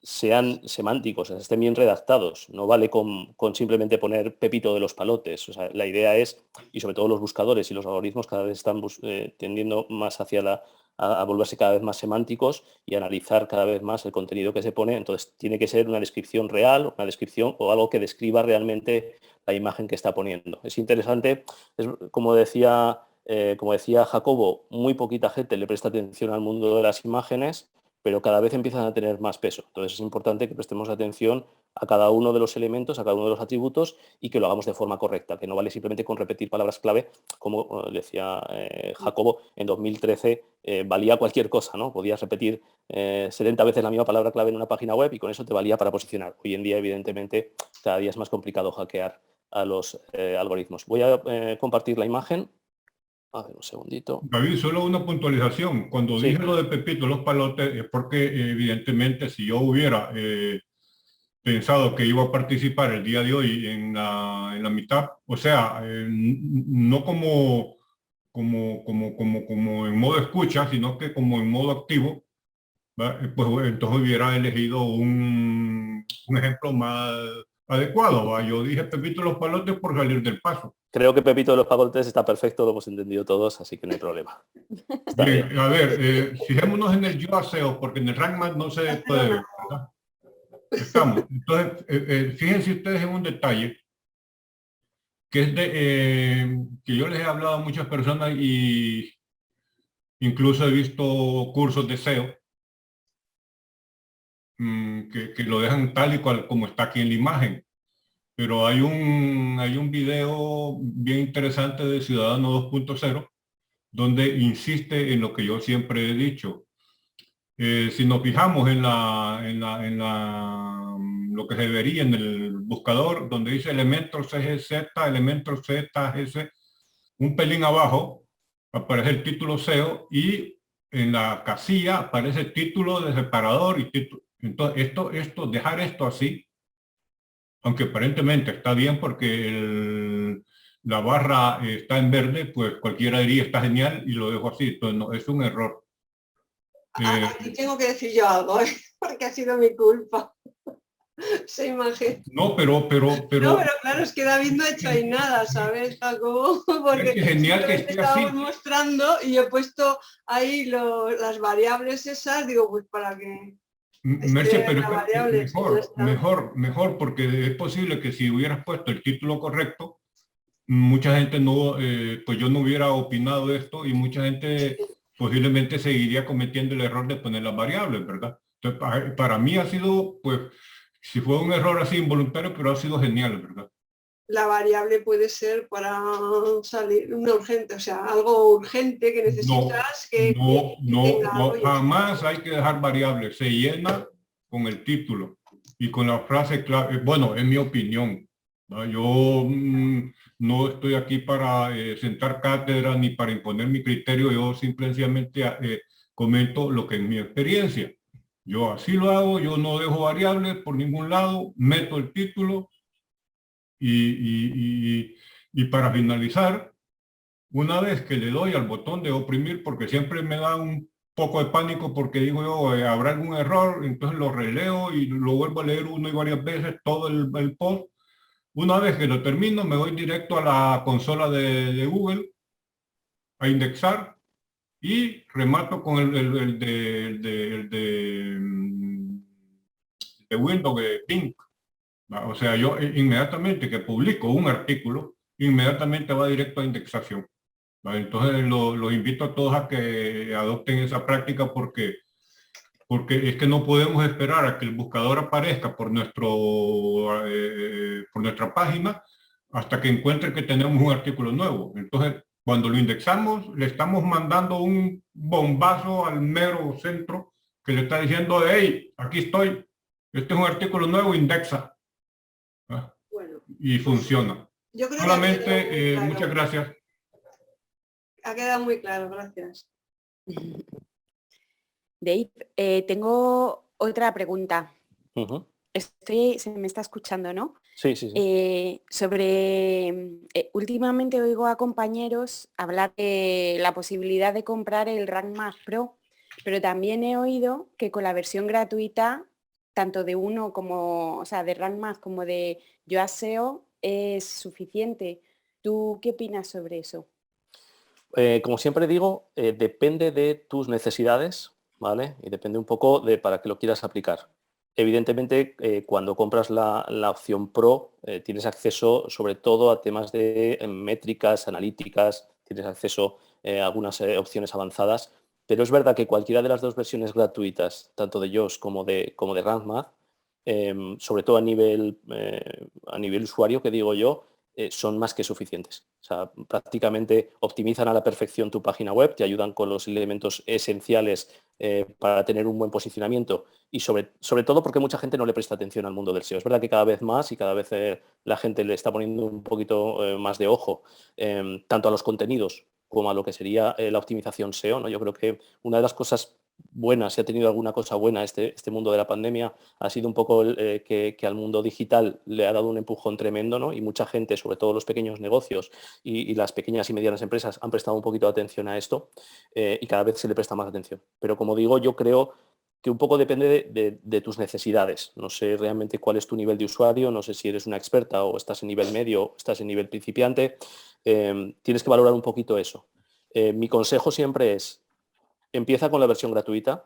sean semánticos, estén bien redactados. No vale con simplemente poner Pepito de los Palotes. O sea, la idea es, y sobre todo los buscadores y los algoritmos cada vez están tendiendo más hacia a volverse cada vez más semánticos y analizar cada vez más el contenido que se pone. Entonces tiene que ser una descripción real, una descripción o algo que describa realmente la imagen que está poniendo. Es interesante, como decía Jacobo, muy poquita gente le presta atención al mundo de las imágenes, pero cada vez empiezan a tener más peso. Entonces es importante que prestemos atención a cada uno de los elementos, a cada uno de los atributos y que lo hagamos de forma correcta, que no vale simplemente con repetir palabras clave, como decía Jacobo, en 2013 valía cualquier cosa, ¿no? Podías repetir 70 veces la misma palabra clave en una página web y con eso te valía para posicionar. Hoy en día, evidentemente, cada día es más complicado hackear a los algoritmos. Voy a compartir la imagen. A ver, un segundito. David, solo una puntualización. Cuando Sí. dije lo de Pepito los Palotes es porque evidentemente si yo hubiera pensado que iba a participar el día de hoy en la mitad, o sea, no como en modo escucha, sino que como en modo activo, pues entonces hubiera elegido un ejemplo más adecuado. ¿va? Yo dije Pepito los Palotes por salir del paso. Creo que Pepito de los Palotes está perfecto, lo hemos entendido todos, así que no hay problema. Está Bien, bien. a ver, fijémonos en el yo aseo, porque en el RankMath no se puede ver, ¿verdad? Estamos. Entonces, fíjense ustedes en un detalle que es que yo les he hablado a muchas personas y incluso he visto cursos de SEO que lo dejan tal y cual como está aquí en la imagen. Pero hay un video bien interesante de Ciudadano 2.0 donde insiste en lo que yo siempre he dicho. Si nos fijamos en lo que se vería en el buscador, donde dice elementos CGZ, elementos ZGC, un pelín abajo aparece el título SEO y en la casilla aparece el título de separador y título. Entonces, dejar esto así, aunque aparentemente está bien porque la barra está en verde, pues cualquiera diría está genial y lo dejo así. Entonces, no, es un error. Aquí tengo que decir yo algo, porque ha sido mi culpa. Esa imagen. No, pero claro, es que David no ha hecho ahí nada, ¿sabes, Jacobo? Porque es genial que esté así. estábamos mostrando y he puesto ahí las variables esas, digo, pues para que... Merche, pero es mejor, porque es posible que si hubieras puesto el título correcto, mucha gente no, pues yo no hubiera opinado de esto y mucha gente posiblemente seguiría cometiendo el error de poner las variables, ¿verdad? Entonces, para mí ha sido, pues, si fue un error así involuntario, pero ha sido genial, ¿verdad? La variable puede ser para salir una urgente, o sea, algo urgente que necesitas que tenga algo y jamás hay que dejar variables. Se llena con el título y con la frase clave. Bueno, es mi opinión, ¿no? Yo no estoy aquí para sentar cátedra ni para imponer mi criterio. Yo simplemente comento lo que es mi experiencia. Yo así lo hago, yo no dejo variables por ningún lado, meto el título y para finalizar, una vez que le doy al botón de oprimir, porque siempre me da un poco de pánico porque digo yo, habrá algún error, entonces lo releo y lo vuelvo a leer una y varias veces todo el post. Una vez que lo termino, me voy directo a la consola de Google a indexar y remato con el de Windows, de Bing. O sea, yo inmediatamente que publico un artículo, inmediatamente va directo a indexación. ¿Vale? Entonces los invito a todos a que adopten esa práctica porque es que no podemos esperar a que el buscador aparezca por nuestra página hasta que encuentre que tenemos un artículo nuevo. Entonces, cuando lo indexamos, le estamos mandando un bombazo al mero centro que le está diciendo, hey, aquí estoy, este es un artículo nuevo, indexa. ¿Ah? Bueno, y funciona. Yo creo Solamente, que claro. Muchas gracias. Ha quedado muy claro, gracias. Dave, tengo otra pregunta. Se me está escuchando, ¿no? Sí, sí, sí. Últimamente oigo a compañeros hablar de la posibilidad de comprar el Rank Math Pro, pero también he oído que con la versión gratuita, tanto de uno como, o sea, de Rank Math como de Yoast SEO, es suficiente. ¿Tú qué opinas sobre eso? Como siempre digo, depende de tus necesidades, ¿vale? Y depende un poco de para qué lo quieras aplicar. Evidentemente, cuando compras la opción Pro, tienes acceso sobre todo a temas de métricas, analíticas, tienes acceso a algunas opciones avanzadas, pero es verdad que cualquiera de las dos versiones gratuitas, tanto de Yoast como de Rank Math, sobre todo a nivel usuario, que digo yo, son más que suficientes. O sea, prácticamente optimizan a la perfección tu página web, te ayudan con los elementos esenciales para tener un buen posicionamiento y sobre todo porque mucha gente no le presta atención al mundo del SEO. Es verdad que cada vez más y cada vez la gente le está poniendo un poquito más de ojo tanto a los contenidos como a lo que sería la optimización SEO, ¿no? Yo creo que una de las cosas buenas, si ha tenido alguna cosa buena este mundo de la pandemia, ha sido un poco que al mundo digital le ha dado un empujón tremendo, ¿no? Y mucha gente, sobre todo los pequeños negocios y las pequeñas y medianas empresas, han prestado un poquito de atención a esto y cada vez se le presta más atención. Pero como digo, yo creo que un poco depende de tus necesidades. No sé realmente cuál es tu nivel de usuario, no sé si eres una experta o estás en nivel medio o estás en nivel principiante. Tienes que valorar un poquito eso. Mi consejo siempre es: empieza con la versión gratuita,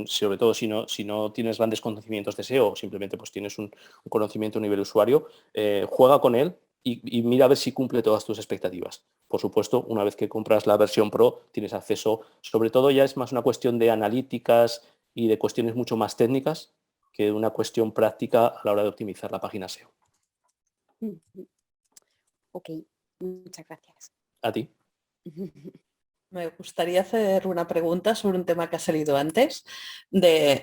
sobre todo si no tienes grandes conocimientos de SEO, simplemente pues tienes un conocimiento a nivel usuario, juega con él y mira a ver si cumple todas tus expectativas. Por supuesto, una vez que compras la versión Pro, tienes acceso, sobre todo ya es más una cuestión de analíticas y de cuestiones mucho más técnicas que una cuestión práctica a la hora de optimizar la página SEO. Ok, muchas gracias. A ti. Me gustaría hacer una pregunta sobre un tema que ha salido antes,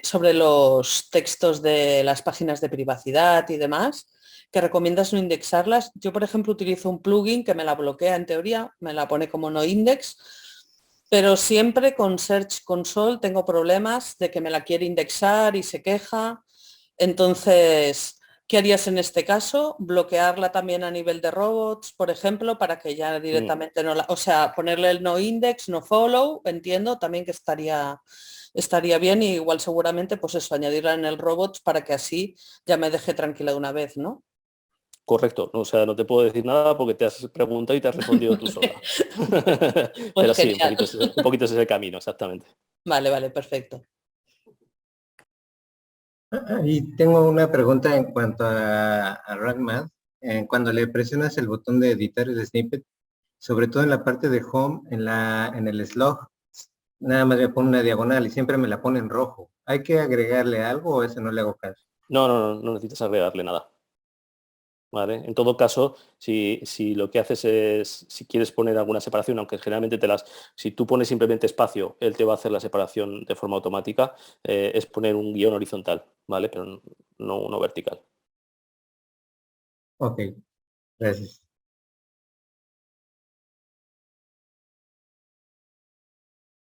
sobre los textos de las páginas de privacidad y demás, que recomiendas no indexarlas. Yo, por ejemplo, utilizo un plugin que me la bloquea en teoría, me la pone como no index, pero siempre con Search Console tengo problemas de que me la quiere indexar y se queja. Entonces, ¿qué harías en este caso? ¿Bloquearla también a nivel de robots, por ejemplo, para que ya directamente no la... O sea, ponerle el no index, no follow, entiendo también que estaría bien y igual seguramente pues eso, añadirla en el robots para que así ya me deje tranquila de una vez, ¿no? Correcto, o sea, no te puedo decir nada porque te has preguntado y te has respondido tú sola. Pues pero sí, genial. un poquito ese es el camino, exactamente. Vale, perfecto. Y tengo una pregunta en cuanto a Rank Math. cuando le presionas el botón de editar el snippet, sobre todo en la parte de home, en el slug, nada más me pone una diagonal y siempre me la pone en rojo. ¿Hay que agregarle algo o eso no le hago caso? No necesitas agregarle nada. ¿Vale? En todo caso, si lo que haces es, si quieres poner alguna separación, aunque generalmente si tú pones simplemente espacio, él te va a hacer la separación de forma automática, es poner un guión horizontal, ¿vale? Pero no uno vertical. Ok, gracias.